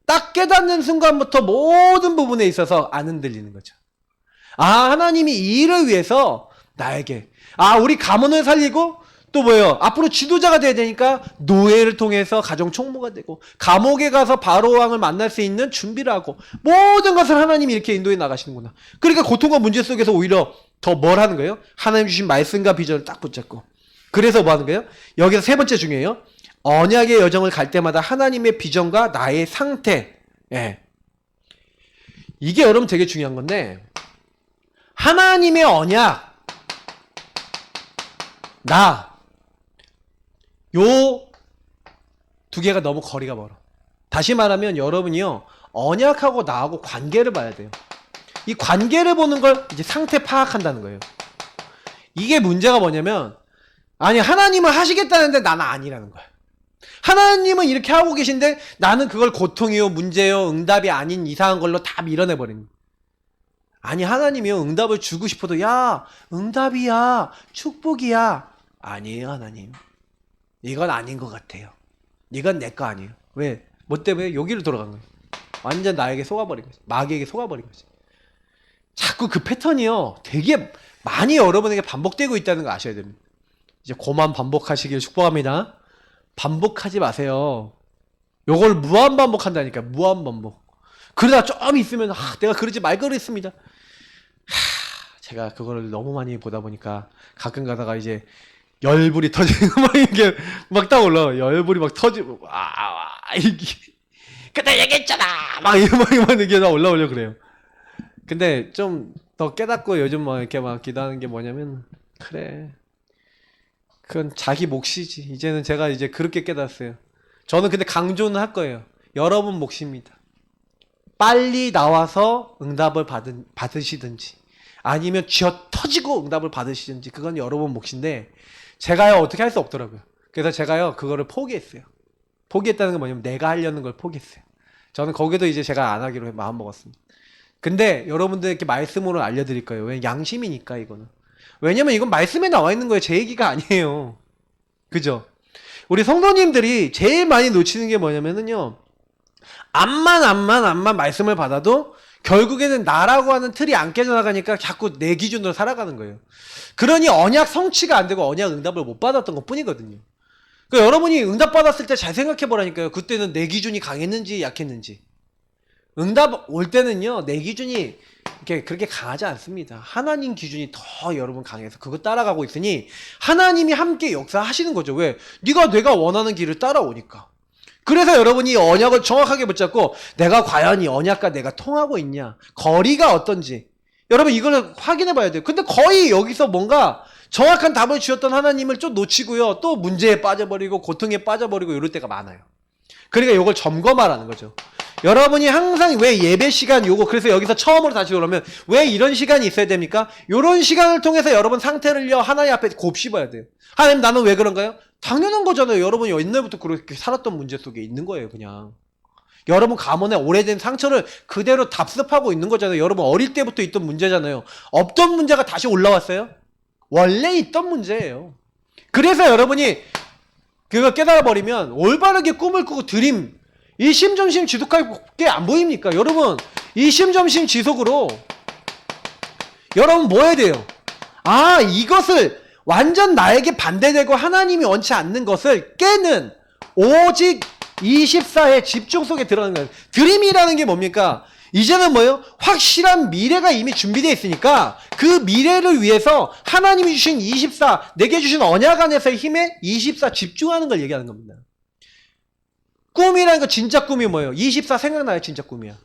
딱 깨닫는 순간부터 모든 부분에 있어서 안 흔들리는 거죠. 아 하나님이 이 일을 위해서 나에게 우리 가문을 살리고 또 뭐예요? 앞으로 지도자가 돼야 되니까 노예를 통해서 가정 총무가 되고 감옥에 가서 바로 왕을 만날 수 있는 준비를 하고 모든 것을 하나님이 이렇게 인도해 나가시는구나. 그러니까 고통과 문제 속에서 오히려 더 뭘 하는 거예요? 하나님 주신 말씀과 비전을 딱 붙잡고. 그래서 뭐 하는 거예요? 여기서 세 번째 중요해요. 언약의 여정을 갈 때마다 하나님의 비전과 나의 상태. 예. 이게 여러분 되게 중요한 건데 하나님의 언약 요 두 개가 너무 거리가 멀어. 다시 말하면 여러분이요 언약하고 나하고 관계를 봐야 돼요. 이 관계를 보는 걸 이제 상태 파악한다는 거예요. 이게 문제가 뭐냐면 아니 하나님은 하시겠다는데 나는 아니라는 거야. 하나님은 이렇게 하고 계신데 나는 그걸 고통이요 문제요 응답이 아닌 이상한 걸로 다 밀어내버리는 거야. 아니 하나님이요 응답을 주고 싶어도 야 응답이야 축복이야 아니에요 하나님 이건 아닌 것 같아요. 이건 내 거 아니에요. 왜? 뭐 때문에? 여기로 돌아간 거예요. 완전 나에게 속아버린 거지. 마귀에게 속아버린 거지. 자꾸 그 패턴이요 되게 많이 여러분에게 반복되고 있다는 거 아셔야 됩니다. 이제 고만 반복하시길 축복합니다. 반복하지 마세요. 요걸 무한 반복한다니까. 무한 반복. 그러다 좀 있으면 내가 그러지 말 그랬습니다. 제가 그거를 너무 많이 보다 보니까 가끔 가다가 이제 열불이 터지고 막 이게 막 딱 올라와. 열불이 막 터지고 이게 그때 얘기했잖아. 막 이게 다 올라오려 그래요. 근데 좀 더 깨닫고 요즘 막 이렇게 막 기도하는 게 뭐냐면 그래. 그건 자기 몫이지. 이제는 제가 이제 그렇게 깨닫았어요. 저는 근데 강조는 할 거예요. 여러분 몫입니다. 빨리 나와서 응답을 받으시든지 아니면 쥐어 터지고 응답을 받으시든지 그건 여러분 몫인데 제가요 어떻게 할 수 없더라고요. 그래서 제가요 그거를 포기했어요. 포기했다는 건 뭐냐면 내가 하려는 걸 포기했어요. 저는 거기도 이제 제가 안 하기로 마음 먹었습니다. 근데 여러분들께 말씀으로 알려드릴 거예요. 왜? 양심이니까 이거는. 왜냐면 이건 말씀에 나와 있는 거예요. 제 얘기가 아니에요. 그죠? 우리 성도님들이 제일 많이 놓치는 게 뭐냐면은요. 암만 말씀을 받아도 결국에는 나라고 하는 틀이 안 깨져나가니까 자꾸 내 기준으로 살아가는 거예요. 그러니 언약 성취가 안 되고 언약 응답을 못 받았던 것 뿐이거든요. 그러니까 여러분이 응답 받았을 때 잘 생각해 보라니까요. 그때는 내 기준이 강했는지 약했는지. 응답 올 때는요. 내 기준이 그렇게 강하지 않습니다. 하나님 기준이 더 여러분 강해서 그거 따라가고 있으니 하나님이 함께 역사하시는 거죠. 왜? 내가 원하는 길을 따라오니까. 그래서 여러분이 언약을 정확하게 붙잡고 내가 과연 이 언약과 내가 통하고 있냐 거리가 어떤지 여러분 이걸 확인해 봐야 돼요. 근데 거의 여기서 뭔가 정확한 답을 주셨던 하나님을 좀 놓치고요 또 문제에 빠져버리고 고통에 빠져버리고 이럴 때가 많아요. 그러니까 이걸 점검하라는 거죠. 여러분이 항상 왜 예배 시간 요거 그래서 여기서 처음으로 다시 돌아오면 왜 이런 시간이 있어야 됩니까? 이런 시간을 통해서 여러분 상태를요 하나님 앞에 곱씹어야 돼요. 하나님 나는 왜 그런가요? 당연한 거잖아요. 여러분이 옛날부터 그렇게 살았던 문제 속에 있는 거예요. 그냥 여러분 가문의 오래된 상처를 그대로 답습하고 있는 거잖아요. 여러분 어릴 때부터 있던 문제잖아요. 없던 문제가 다시 올라왔어요? 원래 있던 문제예요. 그래서 여러분이 그거 깨달아버리면 올바르게 꿈을 꾸고 드림 일심전심 지속하게 안 보입니까? 여러분 일심전심 지속으로 여러분 뭐 해야 돼요? 이것을 완전 나에게 반대되고 하나님이 원치 않는 것을 깨는 오직 24의 집중 속에 들어가는 거예요. 드림이라는 게 뭡니까? 이제는 뭐예요? 확실한 미래가 이미 준비되어 있으니까 그 미래를 위해서 하나님이 주신 24 내게 주신 언약 안에서의 힘에 24 집중하는 걸 얘기하는 겁니다. 꿈이라는 거 진짜 꿈이 뭐예요? 24 생각나요? 진짜 꿈이야.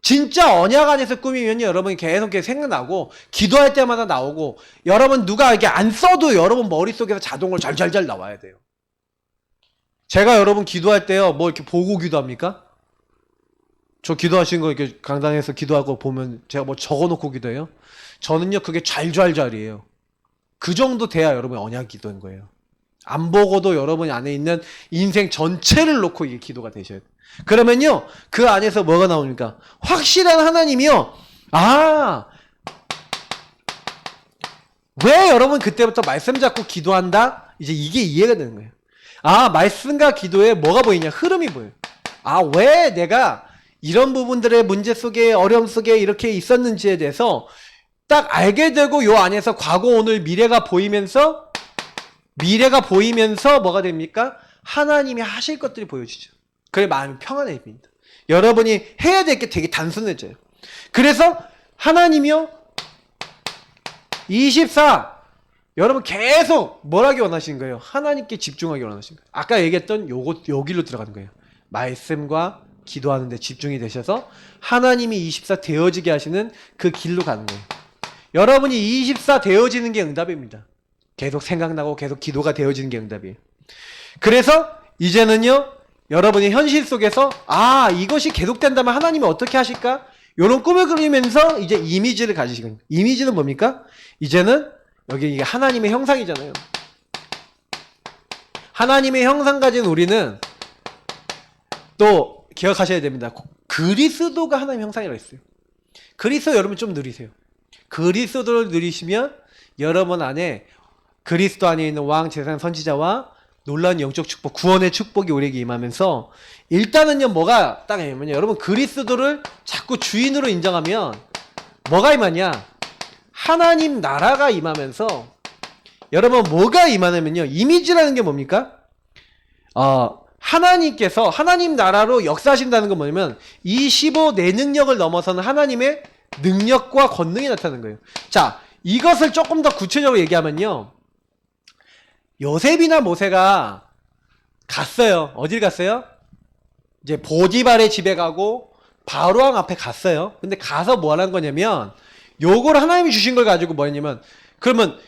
진짜 언약 안에서 꿈이면요 여러분이 계속 생각나고 기도할 때마다 나오고 여러분 누가 이렇게 안 써도 여러분 머릿속에서 자동으로 잘잘잘 나와야 돼요. 제가 여러분 기도할 때요 뭐 이렇게 보고 기도합니까? 저 기도하시는 거 이렇게 강당에서 기도하고 보면 제가 뭐 적어놓고 기도해요? 저는요 그게 잘잘잘이에요. 그 정도 돼야 여러분이 언약 기도인 거예요. 안 보고도 여러분 안에 있는 인생 전체를 놓고 이게 기도가 되셔야 돼요. 그러면요, 그 안에서 뭐가 나옵니까? 확실한 하나님이요. 아, 왜 여러분 그때부터 말씀 잡고 기도한다? 이제 이게 이해가 되는 거예요. 아, 말씀과 기도에 뭐가 보이냐? 흐름이 보여요. 아, 왜 내가 이런 부분들의 문제 속에, 어려움 속에 이렇게 있었는지에 대해서 딱 알게 되고 요 안에서 과거, 오늘, 미래가 보이면서 뭐가 됩니까? 하나님이 하실 것들이 보여지죠. 그래 마음이 평안해집니다. 여러분이 해야 될 게 되게 단순해져요. 그래서 하나님이요 24 여러분 계속 뭘 하기 원하시는 거예요? 하나님께 집중하기 원하시는 거예요. 아까 얘기했던 여기로 들어가는 거예요. 말씀과 기도하는 데 집중이 되셔서 하나님이 24 되어지게 하시는 그 길로 가는 거예요. 여러분이 24 되어지는 게 응답입니다. 계속 생각나고 계속 기도가 되어지는 게 응답이에요. 그래서 이제는요 여러분이 현실 속에서 아 이것이 계속된다면 하나님이 어떻게 하실까? 이런 꿈을 그리면서 이제 이미지를 가지시거든요. 이미지는 뭡니까? 이제는 여기 이게 하나님의 형상이잖아요. 하나님의 형상 가진 우리는 또 기억하셔야 됩니다. 그리스도가 하나님의 형상이라고 했어요. 그리스도 여러분 좀 누리세요. 그리스도를 누리시면 여러분 안에 그리스도 안에 있는 왕, 제사장, 선지자와 놀라운 영적 축복, 구원의 축복이 우리에게 임하면서 일단은요 뭐가 딱 임하면요 여러분 그리스도를 자꾸 주인으로 인정하면 뭐가 임하냐? 하나님 나라가 임하면서 여러분 뭐가 임하냐면요 이미지라는 게 뭡니까? 하나님께서 하나님 나라로 역사하신다는 건 뭐냐면 25 내 능력을 넘어서는 하나님의 능력과 권능이 나타나는 거예요. 자, 이것을 조금 더 구체적으로 얘기하면요 요셉이나 모세가 갔어요. 어딜 갔어요? 이제 보디발의 집에 가고 바로왕 앞에 갔어요. 근데 가서 뭐 하는 거냐면 요걸 하나님이 주신 걸 가지고 뭐냐면 그러면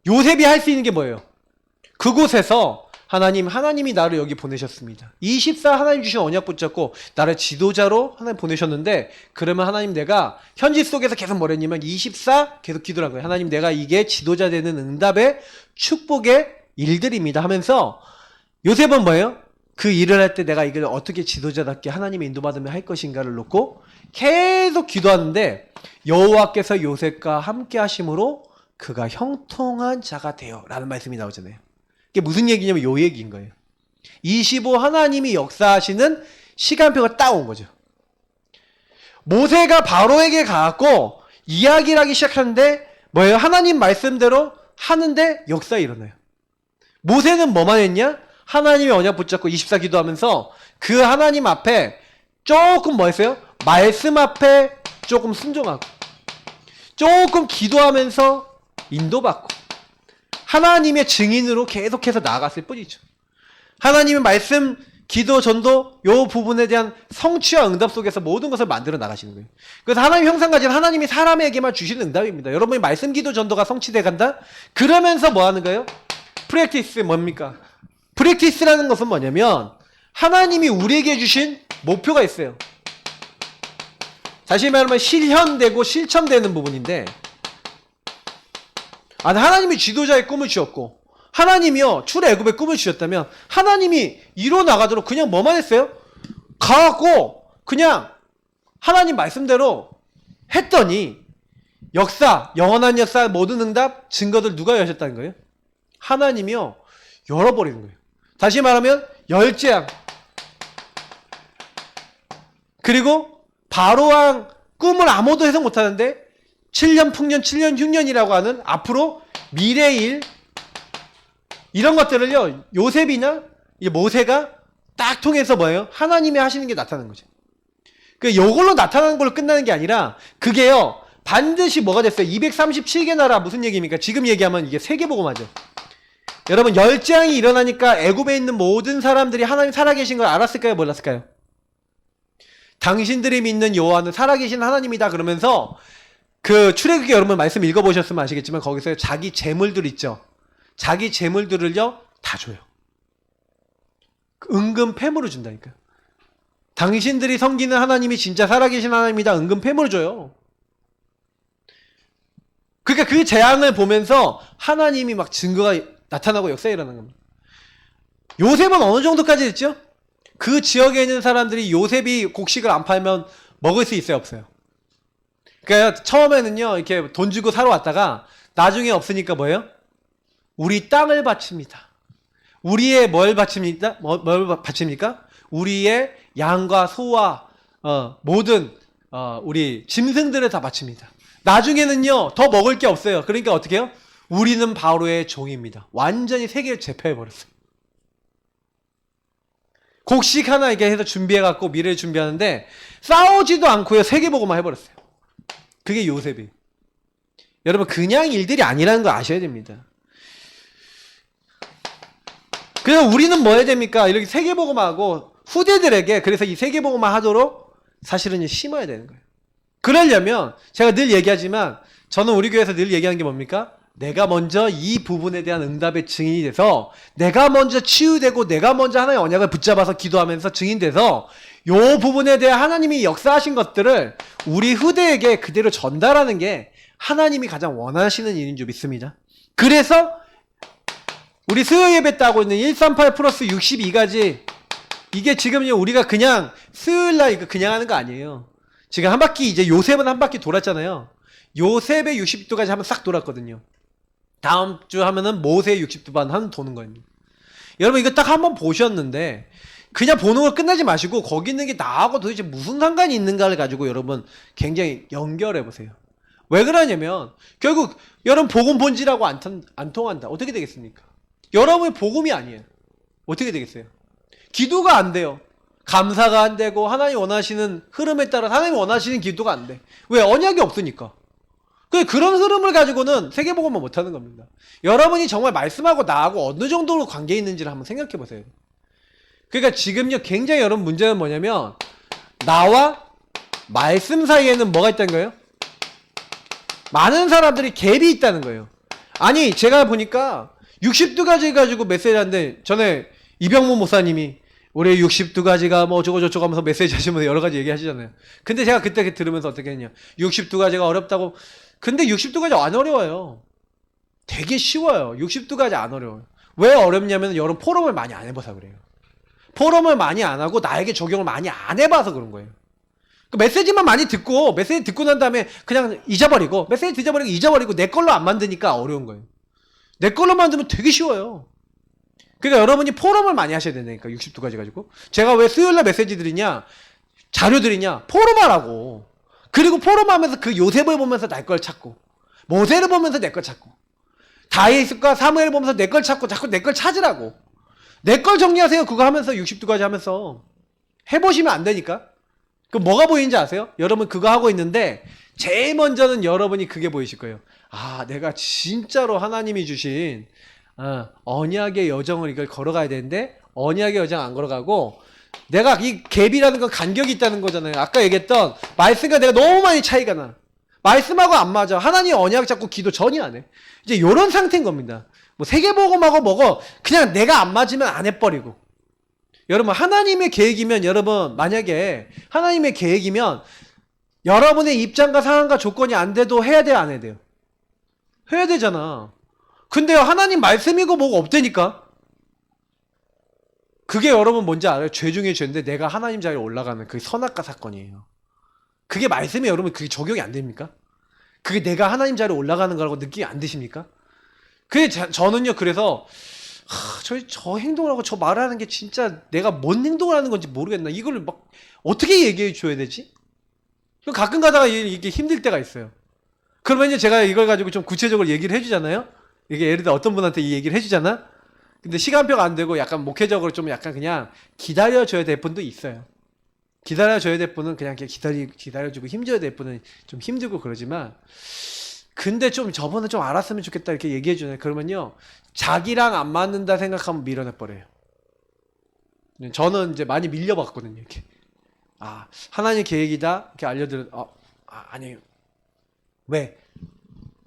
요셉이 할 수 있는 게 뭐예요? 그곳에서 하나님이 나를 여기 보내셨습니다. 24 하나님 주신 언약 붙잡고 나를 지도자로 하나님 보내셨는데 그러면 하나님 내가 현실 속에서 계속 뭐랬냐면 24 계속 기도를 한 거예요. 하나님 내가 이게 지도자 되는 응답의 축복의 일들입니다 하면서 요셉은 뭐예요? 그 일을 할 때 내가 이걸 어떻게 지도자답게 하나님의 인도받으며 할 것인가를 놓고 계속 기도하는데 여호와께서 요셉과 함께 하심으로 그가 형통한 자가 되어 라는 말씀이 나오잖아요. 이게 무슨 얘기냐면 요 얘기인 거예요. 25 하나님이 역사하시는 시간표가 딱 온 거죠. 모세가 바로에게 가갖고 이야기를 하기 시작하는데 뭐예요? 하나님 말씀대로 하는데 역사가 일어나요. 모세는 뭐만 했냐? 하나님의 언약 붙잡고 24 기도하면서 그 하나님 앞에 조금 뭐 했어요? 말씀 앞에 조금 순종하고 조금 기도하면서 인도받고 하나님의 증인으로 계속해서 나아갔을 뿐이죠. 하나님의 말씀, 기도, 전도 요 부분에 대한 성취와 응답 속에서 모든 것을 만들어 나가시는 거예요. 그래서 하나님 형상 가진 하나님이 사람에게만 주시는 응답입니다. 여러분이 말씀, 기도, 전도가 성취돼 간다? 그러면서 뭐 하는 거예요? 프랙티스 뭡니까? 프랙티스라는 것은 뭐냐면 하나님이 우리에게 주신 목표가 있어요. 다시 말하면 실현되고 실천되는 부분인데 하나님이 지도자의 꿈을 주셨고 하나님이요 출애굽의 꿈을 주셨다면 하나님이 이뤄나가도록 그냥 뭐만 했어요? 가갖고 그냥 하나님 말씀대로 했더니 역사, 영원한 역사, 모든 응답, 증거들 누가 여셨다는 거예요? 하나님이요 열어버리는 거예요. 다시 말하면 열재앙 그리고 바로왕 꿈을 아무도 해석 못하는데 7년 풍년 7년 흉년이라고 하는 앞으로 미래의 일 이런 것들을요 요셉이나 모세가 딱 통해서 뭐예요? 하나님이 하시는 게 나타나는 거죠. 그 요걸로 나타나는 걸로 끝나는 게 아니라 그게요 반드시 뭐가 됐어요? 237개 나라 무슨 얘기입니까? 지금 얘기하면 이게 세계복음화죠. 여러분 열재앙이 일어나니까 애굽에 있는 모든 사람들이 하나님 살아계신 걸 알았을까요? 몰랐을까요? 당신들이 믿는 여호와는 살아계신 하나님이다 그러면서 그 출애굽기 여러분 말씀 읽어보셨으면 아시겠지만 거기서 자기 재물들 있죠. 자기 재물들을요 다 줘요. 은금 폐물을 준다니까요. 당신들이 섬기는 하나님이 진짜 살아계신 하나님이다. 은금 폐물을 줘요. 그러니까 그 재앙을 보면서 하나님이 막 증거가 나타나고 역사에 일어나는 겁니다. 요셉은 어느 정도까지 됐죠? 그 지역에 있는 사람들이 요셉이 곡식을 안 팔면 먹을 수 있어요, 없어요? 그러니까 처음에는요, 이렇게 돈 주고 사러 왔다가 나중에 없으니까 뭐예요? 우리 땅을 바칩니다. 우리의 뭘 바칩니까? 뭘 바칩니까? 우리의 양과 소와 모든 우리 짐승들을 다 바칩니다. 나중에는요, 더 먹을 게 없어요. 그러니까 어떻게 해요? 우리는 바로의 종입니다. 완전히 세계를 제패해버렸어요. 곡식 하나 이렇게 해서 준비해갖고 미래를 준비하는데 싸우지도 않고요, 세계보고만 해버렸어요. 그게 요셉이. 여러분, 그냥 일들이 아니라는 거 아셔야 됩니다. 그래서 우리는 뭐 해야 됩니까? 이렇게 세계보고만 하고 후대들에게 그래서 이 세계보고만 하도록 사실은 심어야 되는 거예요. 그러려면 제가 늘 얘기하지만 저는 우리 교회에서 늘 얘기하는 게 뭡니까? 내가 먼저 이 부분에 대한 응답의 증인이 돼서 내가 먼저 치유되고 내가 먼저 하나님의 언약을 붙잡아서 기도하면서 증인돼서 요 부분에 대해 하나님이 역사하신 것들을 우리 후대에게 그대로 전달하는 게 하나님이 가장 원하시는 일인 줄 믿습니다. 그래서 우리 수요 예배 때 하고 있는 138 플러스 62가지 이게 지금요 우리가 그냥 수요일날 이거 그냥 하는 거 아니에요. 지금 한 바퀴 이제 요셉은 한 바퀴 돌았잖아요. 요셉의 60도까지 한번 싹 돌았거든요. 다음 주 하면은 모세의 60도 반 한 도는 거예요. 여러분 이거 딱 한번 보셨는데 그냥 보는 걸 끝나지 마시고 거기 있는 게 나하고 도대체 무슨 상관이 있는가를 가지고 여러분 굉장히 연결해 보세요. 왜 그러냐면 결국 여러분 복음 본질하고 안 통한다. 어떻게 되겠습니까? 여러분의 복음이 아니에요. 어떻게 되겠어요? 기도가 안 돼요. 감사가 안 되고 하나님 원하시는 흐름에 따라 하나님 원하시는 기도가 안 돼. 왜? 언약이 없으니까. 그런 흐름을 가지고는 세계복음만 못하는 겁니다. 여러분이 정말 말씀하고 나하고 어느 정도로 관계 있는지를 한번 생각해 보세요. 그러니까 지금요 굉장히 여러분 문제는 뭐냐면 나와 말씀 사이에는 뭐가 있다는 거예요? 많은 사람들이 갭이 있다는 거예요. 아니 제가 보니까 62가지 가지고 메시지 하는데 전에 이병문 목사님이 우리 62가지가 뭐 어쩌고저쩌고 하면서 메시지 하시면서 여러 가지 얘기 하시잖아요. 근데 제가 그때 들으면서 어떻게 했냐. 62가지가 어렵다고. 근데 62가지 안 어려워요. 되게 쉬워요. 62가지 안 어려워요. 왜 어렵냐면 여러분 포럼을 많이 안 해봐서 그래요. 포럼을 많이 안 하고 나에게 적용을 많이 안 해봐서 그런 거예요. 그 메시지만 많이 듣고 메시지 듣고 난 다음에 그냥 잊어버리고 메시지 잊어버리고 내 걸로 안 만드니까 어려운 거예요. 내 걸로 만들면 되게 쉬워요. 그러니까 여러분이 포럼을 많이 하셔야 된다니까 62가지 가지고. 제가 왜 수요일날 메시지 드리냐 자료 드리냐 포럼하라고. 그리고 포럼하면서 그 요셉을 보면서 내 걸 찾고 모세를 보면서 내 걸 찾고 다윗과 사무엘을 보면서 내 걸 찾고 자꾸 내 걸 찾으라고. 내 걸 정리하세요. 그거 하면서 62가지 하면서 해보시면 안 되니까. 그럼 뭐가 보이는지 아세요? 여러분 그거 하고 있는데 제일 먼저는 여러분이 그게 보이실 거예요. 아 내가 진짜로 하나님이 주신 언약의 여정을 이걸 걸어가야 되는데 언약의 여정 안 걸어가고 내가 이 갭이라는 건 간격이 있다는 거잖아요. 아까 얘기했던 말씀과 내가 너무 많이 차이가 나. 말씀하고 안 맞아. 하나님 언약 잡고 기도 전혀 안 해. 이제 요런 상태인 겁니다. 뭐 세계복음하고 뭐고 그냥 내가 안 맞으면 안 해버리고. 여러분 하나님의 계획이면 여러분 만약에 하나님의 계획이면 여러분의 입장과 상황과 조건이 안 돼도 해야 돼요 안 해야 돼요? 해야 되잖아. 근데요 하나님 말씀이고 뭐가 없다니까. 그게 여러분 뭔지 알아요? 죄 중에 죄인데 내가 하나님 자리에 올라가는 그게 선악과 사건이에요. 그게 말씀이 여러분 그게 적용이 안 됩니까? 그게 내가 하나님 자리에 올라가는 거라고 느낌이 안 드십니까? 그게 저는요 그래서 저 행동을 하고 저 말을 하는 게 진짜 내가 뭔 행동을 하는 건지 모르겠나. 이걸 막 어떻게 얘기해 줘야 되지? 가끔 가다가 이게 힘들 때가 있어요. 그러면 제가 이걸 가지고 좀 구체적으로 얘기를 해주잖아요. 이게 예를 들어 어떤 분한테 이 얘기를 해주잖아. 근데 시간표가 안 되고 약간 목회적으로 좀 약간 그냥 기다려줘야 될 분도 있어요. 기다려줘야 될 분은 그냥 기다려주고 힘줘야 될 분은 좀 힘들고 그러지만 근데 좀 저번에 좀 알았으면 좋겠다 이렇게 얘기해주네. 그러면요 자기랑 안 맞는다 생각하면 밀어내버려요. 저는 이제 많이 밀려봤거든요. 이렇게 하나님 계획이다 이렇게 알려드려. 아니에요. 왜?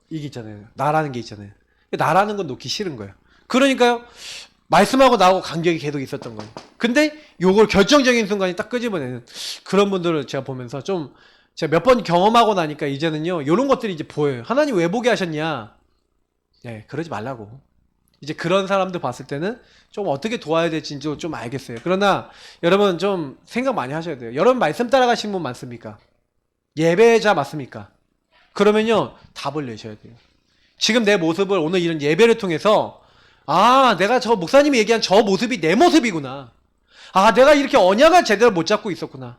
이게 있잖아요. 나라는 게 있잖아요. 나라는 건 놓기 싫은 거예요. 그러니까요 말씀하고 나하고 간격이 계속 있었던 거예요. 근데 요걸 결정적인 순간이 딱 끄집어내는 그런 분들을 제가 보면서 좀 제가 몇 번 경험하고 나니까 이제는요 요런 것들이 이제 보여요. 하나님 왜 보게 하셨냐? 네, 그러지 말라고. 이제 그런 사람들 봤을 때는 좀 어떻게 도와야 될지 좀 알겠어요. 그러나 여러분 좀 생각 많이 하셔야 돼요. 여러분 말씀 따라가신 분 많습니까? 예배자 맞습니까? 그러면요 답을 내셔야 돼요. 지금 내 모습을 오늘 이런 예배를 통해서 아 내가 저 목사님이 얘기한 저 모습이 내 모습이구나. 아 내가 이렇게 언약을 제대로 못 잡고 있었구나.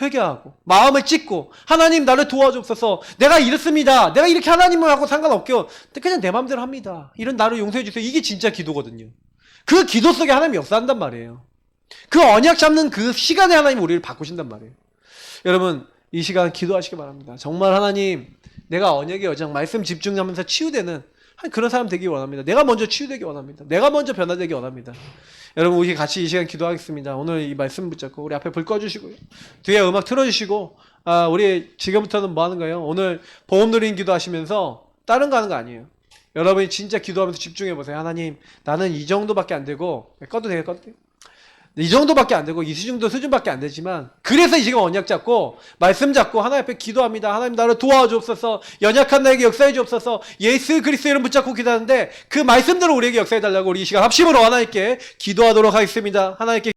회개하고 마음을 찢고 하나님 나를 도와주옵소서. 내가 이렇습니다. 내가 이렇게 하나님하고 상관없게요. 그냥 내 마음대로 합니다. 이런 나를 용서해 주세요. 이게 진짜 기도거든요. 그 기도 속에 하나님이 역사한단 말이에요. 그 언약 잡는 그 시간에 하나님 우리를 바꾸신단 말이에요. 여러분 이 시간 기도하시기 바랍니다. 정말 하나님 내가 언약의 여정 말씀 집중하면서 치유되는 그런 사람 되기 원합니다. 내가 먼저 치유되기 원합니다. 내가 먼저 변화되기 원합니다. 여러분 우리 같이 이 시간 기도하겠습니다. 오늘 이 말씀 붙잡고 우리 앞에 불 꺼주시고요. 뒤에 음악 틀어주시고 우리 지금부터는 뭐 하는 거예요? 오늘 보험 누린 기도하시면서 다른 거 하는 거 아니에요. 여러분이 진짜 기도하면서 집중해보세요. 하나님 나는 이 정도밖에 안 되고 꺼도 돼요? 꺼도 돼요? 이 정도밖에 안 되고 이 수준밖에 안 되지만 그래서 지금 언약 잡고 말씀 잡고 하나님 앞에 기도합니다. 하나님 나를 도와주옵소서. 연약한 나에게 역사해 주옵소서. 예수 그리스도 이름 붙잡고 기도하는데 그 말씀대로 우리에게 역사해 달라고 우리 이 시간 합심으로 하나님께 기도하도록 하겠습니다. 하나님께